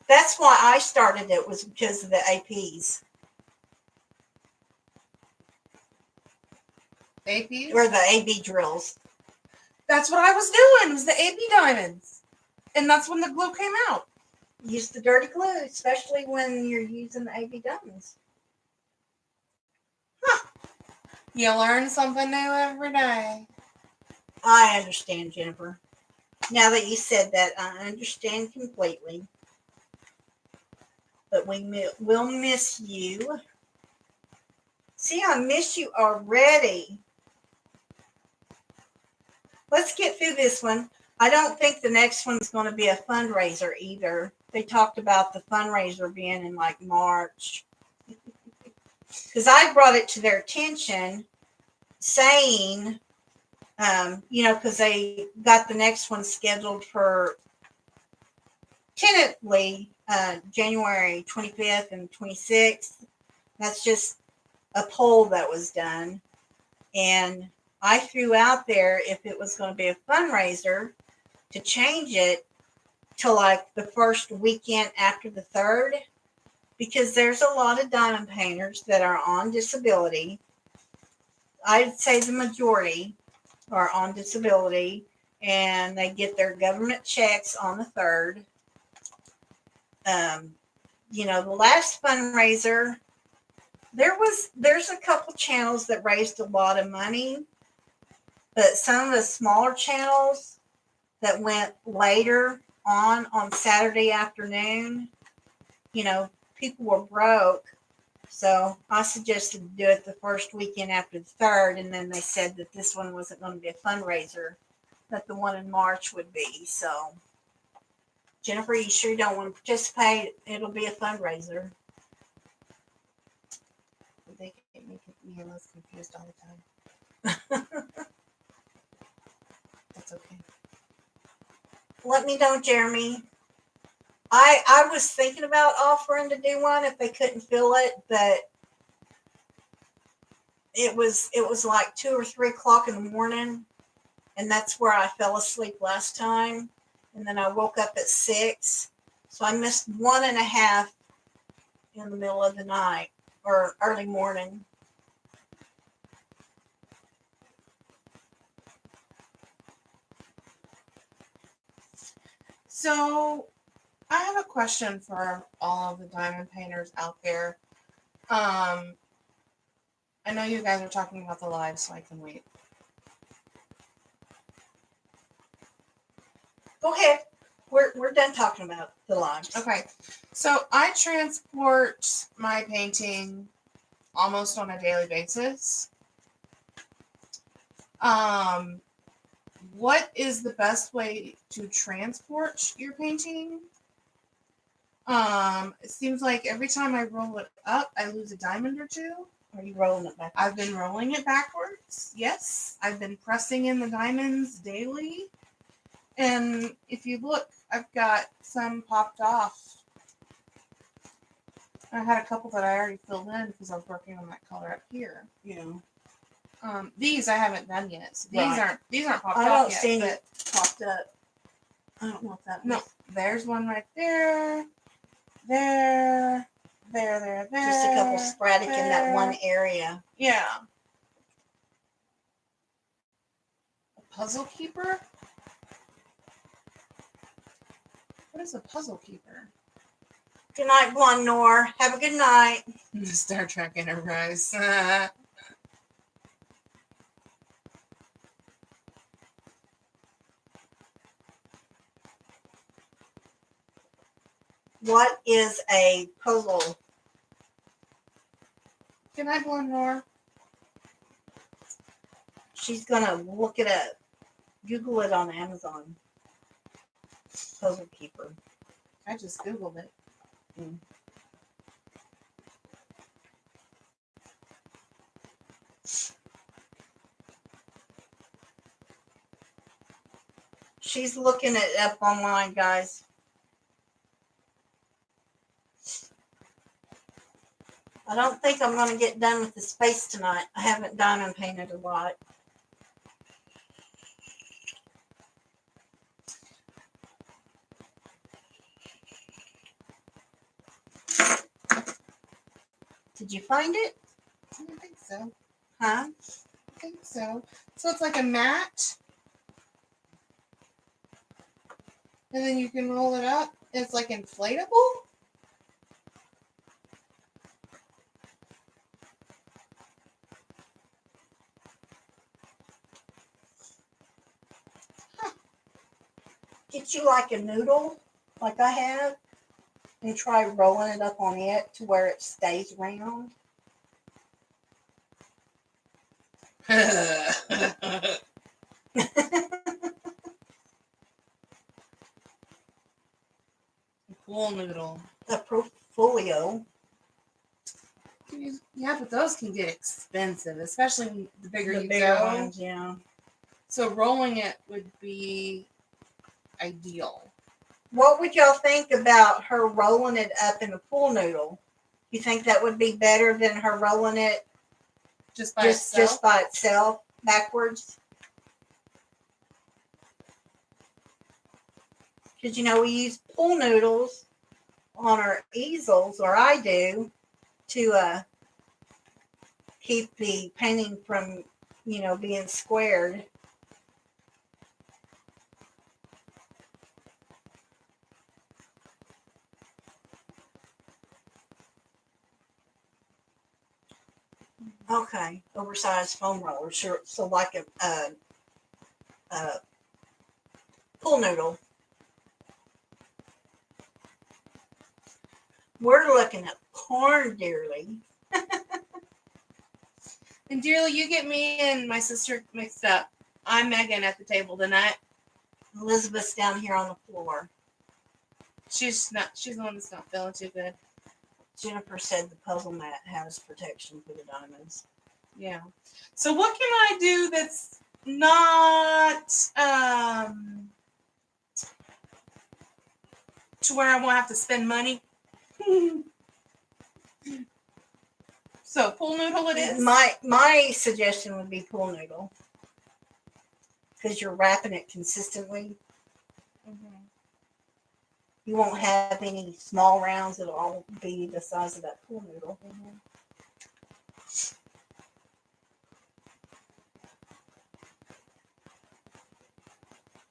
That's why I started it, was because of the APs. APs? Or the AB drills. That's what I was doing, was the AB diamonds. And that's when the glue came out. Use the dirty glue, especially when you're using the AB diamonds. Huh. You learn something new every day. I understand, Jennifer. Now that you said that, I understand completely. But we'll miss you. See, I miss you already. Let's get through this one. I don't think the next one's going to be a fundraiser either. They talked about the fundraiser being in like March. Because I brought it to their attention saying, because they got the next one scheduled for tentatively January 25th and 26th. That's just a poll that was done. And I threw out there, if it was going to be a fundraiser, to change it to like the first weekend after the 3rd, because there's a lot of diamond painters that are on disability. I'd say the majority are on disability, and they get their government checks on the 3rd. The last fundraiser, there's a couple channels that raised a lot of money, but some of the smaller channels that went later on Saturday afternoon, people were broke. So I suggested to do it the first weekend after the 3rd, and then they said that this one wasn't going to be a fundraiser, that the one in March would be. So, Jennifer, you sure you don't want to participate? It'll be a fundraiser. They can make me less confused all the time. That's okay. Let me know, Jeremy. I was thinking about offering to do one if they couldn't fill it, but it was like 2 or 3 o'clock in the morning, and that's where I fell asleep last time. And then I woke up at 6, so I missed 1.5 in the middle of the night or early morning. So I have a question for all of the diamond painters out there. I know you guys are talking about the live, so I can wait. Go ahead. We're done talking about the lives. Okay. So I transport my painting almost on a daily basis. What is the best way to transport your painting? It seems like every time I roll it up, I lose a diamond or two. Are you rolling it back? I've been rolling it backwards. Yes. I've been pressing in the diamonds daily. And if you look, I've got some popped off. I had a couple that I already filled in because I was working on that color up here. Yeah. These I haven't done yet. So these Right. aren't popped I off don't yet. see any popped up. I don't know what that No, is. there's one right there. There. Just a couple sporadic in that one area. Yeah. A puzzle keeper? What is a puzzle keeper? Good night, Blonde Nor. Have a good night. Star Trek Enterprise. What is a puzzle? Can I blend more? She's gonna look it up. Google it on Amazon. Puzzle keeper. I just Googled it. She's looking it up online, guys. I don't think I'm going to get done with the space tonight. I haven't diamond painted a lot. Did you find it? I don't think so. Huh? I think so. So it's like a mat. And then you can roll it up. It's like inflatable. Get you like a noodle, like I have, and try rolling it up on it to where it stays round. Pool noodle. A portfolio. Yeah, but those can get expensive, especially the bigger The you bigger go. ones, yeah. So rolling it would be ideal. What would y'all think about her rolling it up in a pool noodle? You think that would be better than her rolling it Just by itself? just by itself backwards? Because, we use pool noodles on our easels, or I do, to keep the painting from, being squared. Okay, oversized foam roller, sure. So like a pool noodle. We're looking at corn dearly. And Dearly, you get me and my sister mixed up. I'm Megan at the table tonight. Elizabeth's down here on the floor. She's the one that's not feeling too good. Jennifer said the puzzle mat has protection for the diamonds. Yeah. So what can I do that's not to where I won't have to spend money? So pool noodle it is. My suggestion would be pool noodle, because you're wrapping it consistently. Mm-hmm. You won't have any small rounds. It'll all be the size of that pool noodle. Mm-hmm.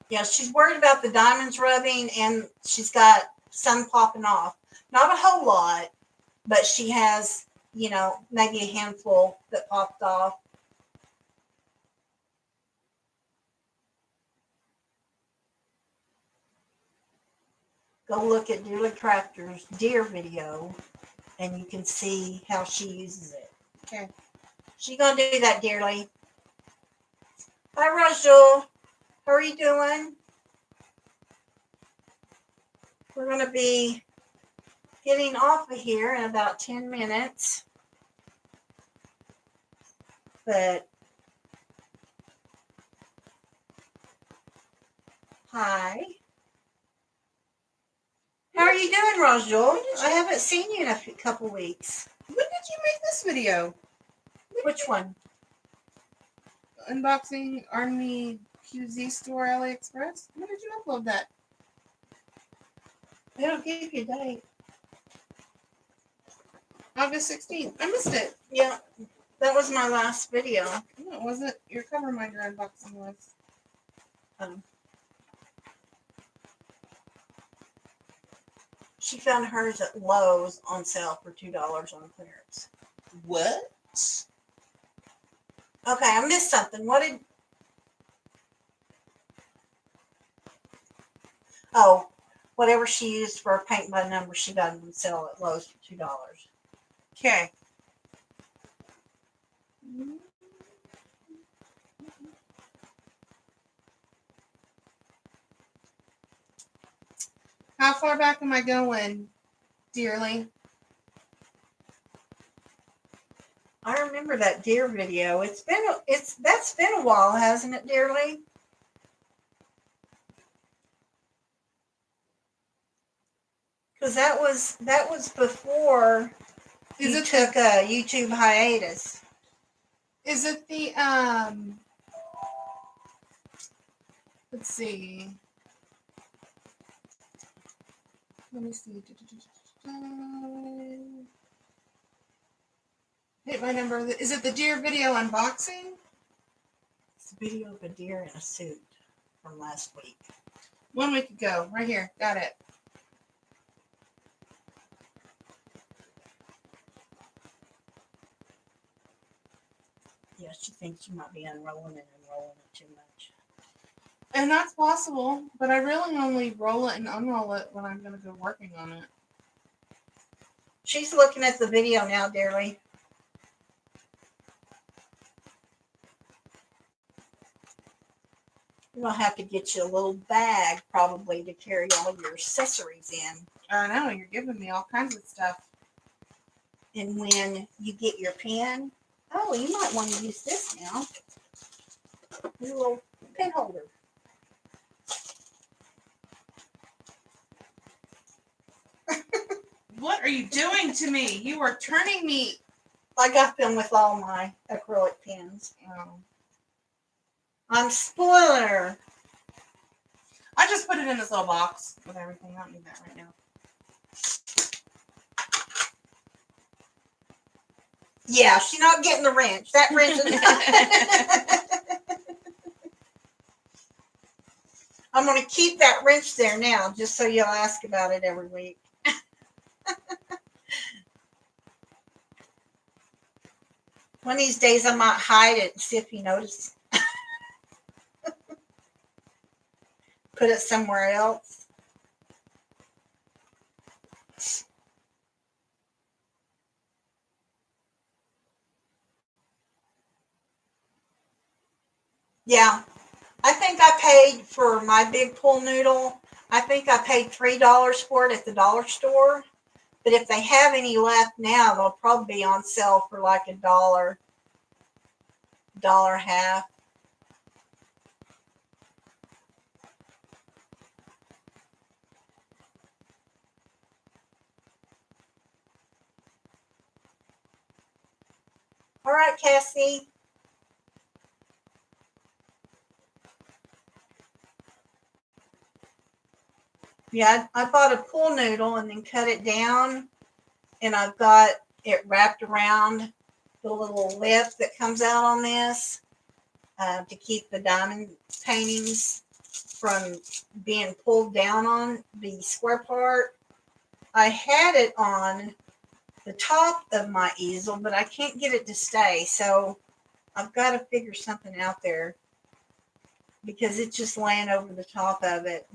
Yeah, she's worried about the diamonds rubbing, and she's got some popping off. Not a whole lot, but she has, maybe a handful that popped off. Go look at Dearly Crafter's deer video, and you can see how she uses it. Okay. She's going to do that, Dearly. Hi, Rachel. How are you doing? We're going to be getting off of here in about 10 minutes. But, hi. How are you doing, Rajul? I haven't seen you in a couple weeks. When did you make this video? Which one? Unboxing Army QZ Store AliExpress? When did you upload that? They don't give you a date. August 16th. I missed it. Yeah, that was my last video. No, it wasn't. Your cover minder unboxing was. She found hers at Lowe's on sale for $2 on clearance. What? Okay, I missed something. What did... Oh, whatever she used for a paint by number, she got them on sale at Lowe's for $2. Okay. How far back am I going, dearly? I remember that deer video. That's been a while, hasn't it, dearly? Because that was before Is you it took a YouTube hiatus. Is it the let's see. Let me see. Hit my number. Is it the deer video unboxing? It's a video of a deer in a suit from last week. 1 week ago. Right here. Got it. Yeah, she thinks you might be unrolling it too much. And that's possible, but I really only roll it and unroll it when I'm going to go working on it. She's looking at the video now, dearly. You're going to have to get you a little bag probably to carry all your accessories in. I know, you're giving me all kinds of stuff. And when you get your pen, oh, you might want to use this now. Your little pen holder. What are you doing to me? You are turning me. I got them with all my acrylic pens. Oh. I'm spoiler. I just put it in this little box with everything. I don't need that right now. Yeah, she's not getting the wrench. That wrench is... I'm going to keep that wrench there now, just so you'll ask about it every week. One of these days I might hide it and see if you notice. Put it somewhere else. Yeah, I think I paid for my big pool noodle. I think I paid $3 for it at the dollar store. But if they have any left now, they'll probably be on sale for like $1, $1.50. All right, Cassie. Yeah, I bought a pool noodle and then cut it down, and I've got it wrapped around the little lip that comes out on this to keep the diamond paintings from being pulled down on the square part. I had it on the top of my easel, but I can't get it to stay, so I've got to figure something out there because it's just laying over the top of it.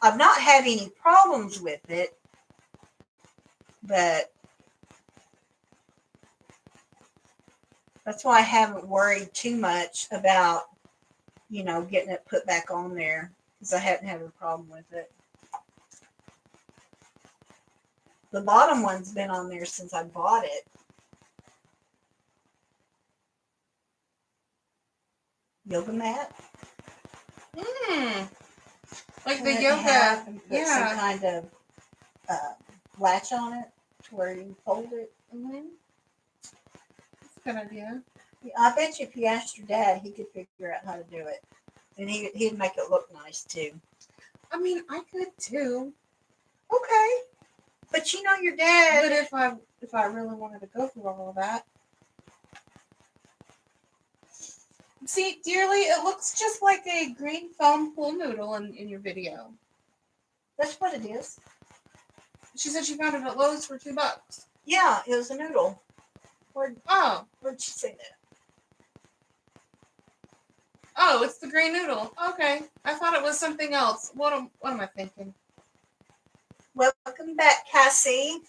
I've not had any problems with it, but that's why I haven't worried too much about, getting it put back on there because I hadn't had a problem with it. The bottom one's been on there since I bought it. Yoga mat. Like Turn the it in yoga. half and put Yeah. some kind of latch on it to where you fold it. That's a good idea. I bet you if you asked your dad, he could figure out how to do it. And he'd make it look nice too. I mean, I could too. Okay. But your dad. But if I really wanted to go through all of that. See, dearly, it looks just like a green foam pool noodle in your video. That's what it is. She said she found it at Lowe's for $2. Yeah, it was a noodle. Oh. Where'd she say that? Oh, it's the green noodle. Okay. I thought it was something else. What am I thinking? Welcome back, Cassie.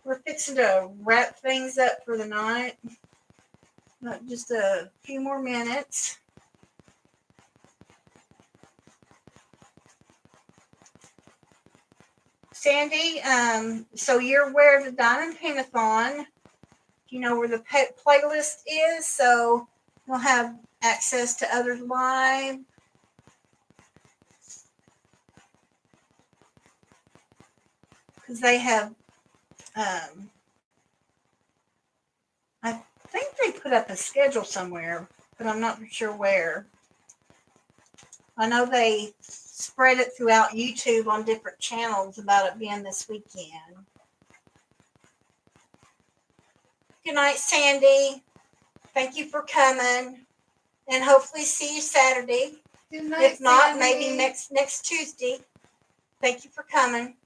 We're fixing to wrap things up for the night. Just a few more minutes. Sandy, so you're aware of the Diamond Paint-a-thon. You know where the playlist is, so you'll have access to others live. Because they have, I think they put up a schedule somewhere, but I'm not sure where. I know they spread it throughout YouTube on different channels about it being this weekend. Good night, Sandy. Thank you for coming, and hopefully see you Saturday. Good night, If not, Sandy. maybe next Tuesday. Thank you for coming.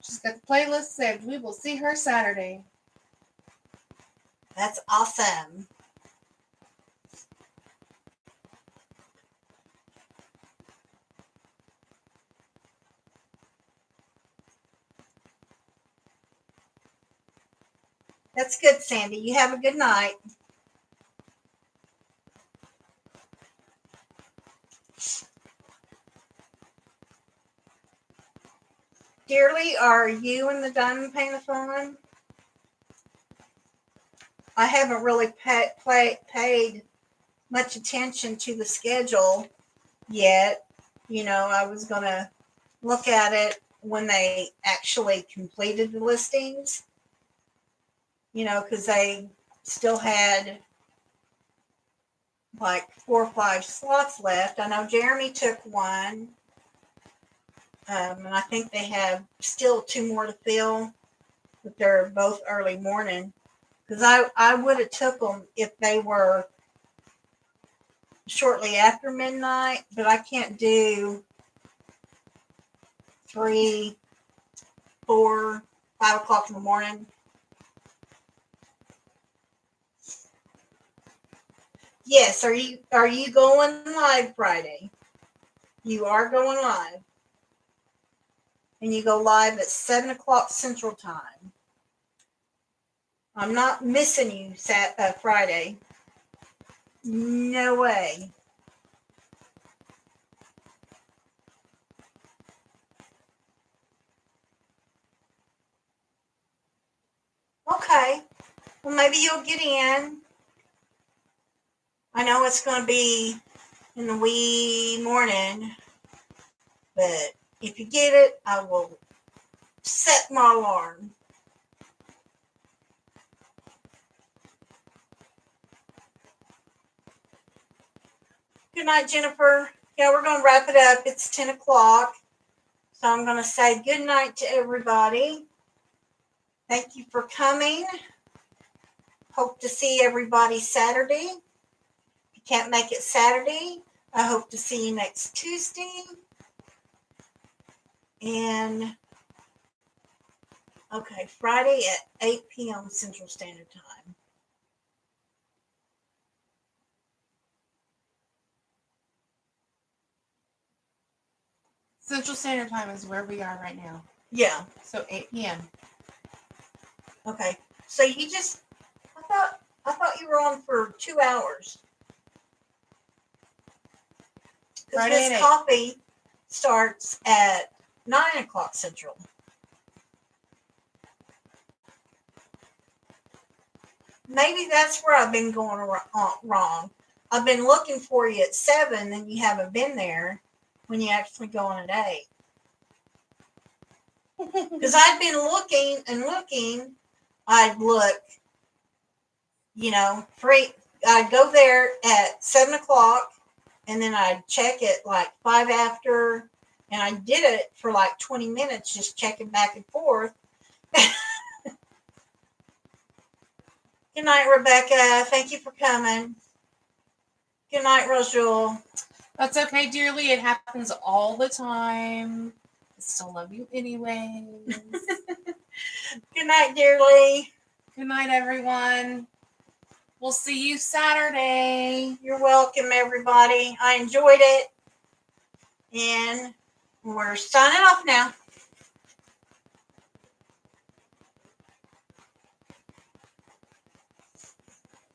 She's got the playlist saved. We will see her Saturday. That's awesome. That's good, Sandy. You have a good night. Dearly, are you in the Diamond Paint-a-thon? I haven't really paid much attention to the schedule yet. You know, I was going to look at it when they actually completed the listings. You know, because they still had like 4 or 5 slots left. I know Jeremy took one. And I think they have still 2 more to fill, but they're both early morning. Because I would have took them if they were shortly after midnight, but I can't do 3, 4, 5 o'clock in the morning. Yes, are you going live Friday? You are going live. And you go live at 7 o'clock Central Time. I'm not missing you Friday. No way. Okay. Well, maybe you'll get in. I know it's going to be in the wee morning, but if you get it, I will set my alarm. Good night, Jennifer. Yeah, we're going to wrap it up. It's 10 o'clock. So I'm going to say good night to everybody. Thank you for coming. Hope to see everybody Saturday. If you can't make it Saturday, I hope to see you next Tuesday. And, okay, Friday at 8 p.m. Central Standard Time. Central Standard Time is where we are right now. Yeah. So 8 p.m. Okay. So you just, I thought you were on for 2 hours. Because Friday at this 8. coffee starts at 9 o'clock Central. Maybe that's where I've been going wrong. I've been looking for you at 7 and you haven't been there when you actually go on at 8. Because I'd been looking and looking. I'd look, you know, I'd go there at 7 o'clock and then I'd check it like 5 after. And I did it for like 20 minutes, just checking back and forth. Good night, Rebecca. Thank you for coming. Good night, Rosjewel. That's okay, dearly. It happens all the time. I still love you anyway. Good night, dearly. Good night, everyone. We'll see you Saturday. You're welcome, everybody. I enjoyed it. And we're signing off now.